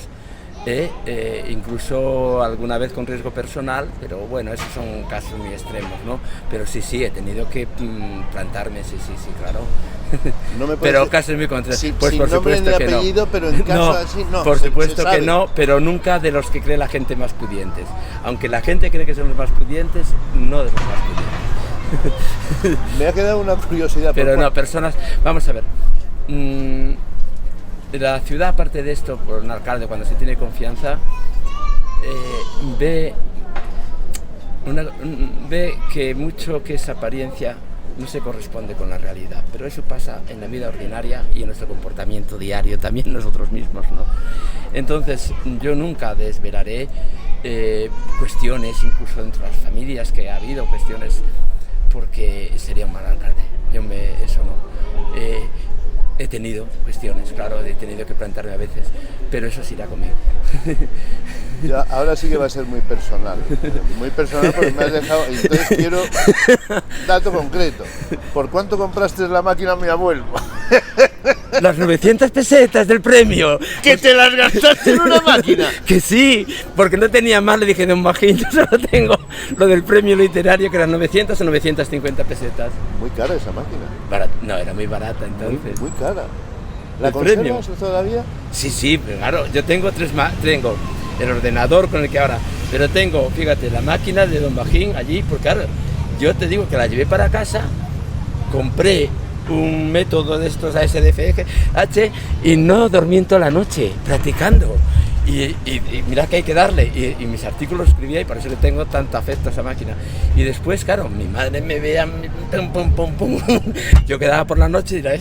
Speaker 2: incluso alguna vez con riesgo personal, pero bueno, esos son casos muy extremos, ¿no? Pero sí, he tenido que plantarme, sí, claro.
Speaker 1: No me
Speaker 2: pero casos muy contrarios. Pues
Speaker 1: sin
Speaker 2: por
Speaker 1: nombre
Speaker 2: supuesto
Speaker 1: ni
Speaker 2: que
Speaker 1: apellido,
Speaker 2: no.
Speaker 1: pero en caso así, no.
Speaker 2: Por supuesto que no, pero nunca de los que cree la gente más pudientes. Aunque la gente cree que son los más pudientes, no de los más pudientes.
Speaker 1: Me ha quedado una curiosidad.
Speaker 2: Pero no, personas... Vamos a ver. La ciudad, aparte de esto, por un alcalde, cuando se tiene confianza, ve que mucho que es apariencia no se corresponde con la realidad, pero eso pasa en la vida ordinaria y en nuestro comportamiento diario, también nosotros mismos, ¿no? Entonces, yo nunca desvelaré cuestiones, incluso dentro de las familias, que ha habido cuestiones, porque sería un mal alcalde. Eso no. He tenido cuestiones, claro, he tenido que plantarme a veces, pero eso sí irá conmigo.
Speaker 1: Ya, ahora sí que va a ser muy personal porque me has dejado, entonces quiero dato concreto. ¿Por cuánto compraste la máquina a mi abuelo?
Speaker 2: Las 900 pesetas del premio.
Speaker 1: ¿Que te las gastaste en una máquina?
Speaker 2: Que sí, porque no tenía más, le dije, don Magín, yo solo tengo lo del premio literario, que eran 900 o 950 pesetas.
Speaker 1: Muy cara esa máquina.
Speaker 2: No, era muy barata entonces.
Speaker 1: Muy cara. ¿La conservas todavía?
Speaker 2: Sí, pero claro, yo tengo tengo el ordenador con el que ahora, pero tengo, fíjate, la máquina de don Magín allí, porque claro, yo te digo que la llevé para casa, compré un método de estos ASDFH y no dormí en toda la noche practicando. Y mira que hay que darle, y mis artículos escribía y por eso le tengo tanto afecto a esa máquina. Y después, claro, mi madre me veía, pum, yo quedaba por la noche y dirá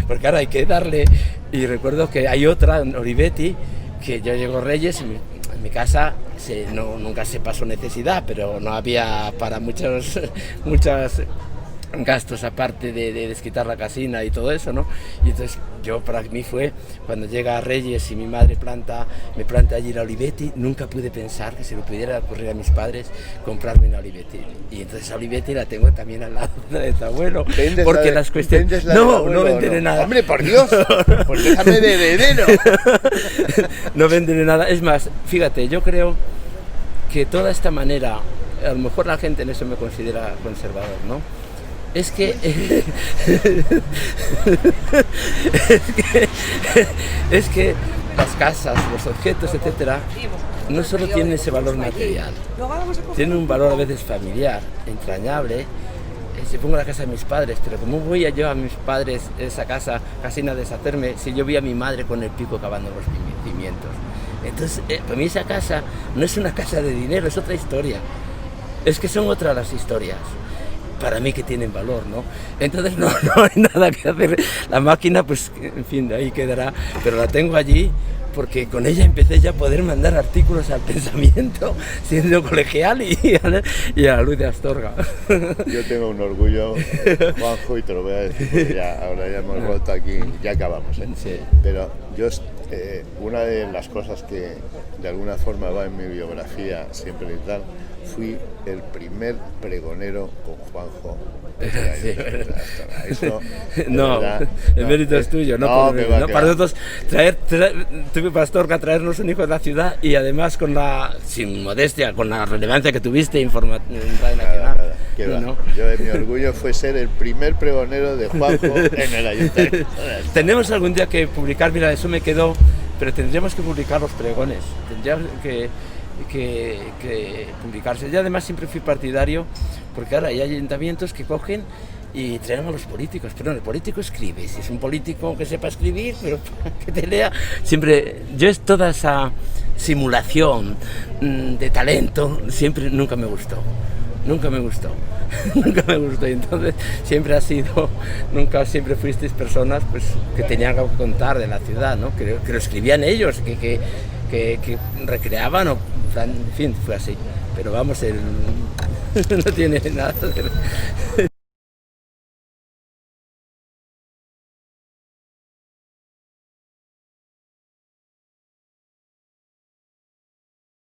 Speaker 2: porque claro, hay que darle. Y recuerdo que hay otra, en Olivetti, que yo llego Reyes, en mi casa nunca se pasó necesidad, pero no había para muchos gastos aparte de desquitar la casina y todo eso, ¿no? Y entonces para mí fue cuando llega a Reyes y mi madre me planta allí la Olivetti, nunca pude pensar que se me pudiera ocurrir a mis padres comprarme una Olivetti. Y entonces la Olivetti la tengo también al lado de tu abuelo, porque las cuestiones... No venderé nada.
Speaker 1: Hombre, por Dios, pues déjame de heredero.
Speaker 2: No venderé nada. Es más, fíjate, yo creo que toda esta manera, a lo mejor la gente en eso me considera conservador, ¿no? Es que las casas, los objetos, etcétera, no solo tienen ese valor material, tienen un valor a veces familiar, entrañable. Si pongo la casa de mis padres, pero ¿cómo voy yo a mis padres esa casa casi a deshacerme si yo vi a mi madre con el pico cavando los cimientos? Entonces, para mí esa casa no es una casa de dinero, es otra historia. Es que son otras las historias para mí que tienen valor, ¿no? Entonces no hay nada que hacer. La máquina, pues, en fin, ahí quedará, pero la tengo allí porque con ella empecé ya a poder mandar artículos al Pensamiento, siendo colegial y a la luz de Astorga.
Speaker 1: Yo tengo un orgullo, Juanjo, y te lo voy a decir, porque ahora ya hemos roto aquí, ya acabamos, ¿eh? Sí. Pero yo, una de las cosas que de alguna forma va en mi biografía siempre y tal, fui el primer pregonero con Juanjo.
Speaker 2: Sí,
Speaker 1: eso,
Speaker 2: no,
Speaker 1: verdad,
Speaker 2: el mérito es tuyo, no para nosotros tuve para Astorga traernos un hijo de la ciudad y además sin modestia, con la relevancia que tuviste en Radio Nacional.
Speaker 1: ¿No? Yo, mi orgullo fue ser el primer pregonero de Juanjo en el ayuntamiento.
Speaker 2: Tenemos algún día que publicar, mira, eso me quedó, pero tendríamos que publicar los pregones, tendríamos que publicarse. Yo además siempre fui partidario, porque ahora hay ayuntamientos que cogen y traían a los políticos, pero no, el político escribe, si es un político que sepa escribir, pero que te lea, siempre, yo es toda esa simulación de talento, siempre, nunca me gustó, nunca me gustó, y entonces siempre fuisteis personas pues, que tenían algo que contar de la ciudad, ¿no? Que lo escribían ellos, que recreaban, en fin, fue así, pero vamos, no tiene nada de...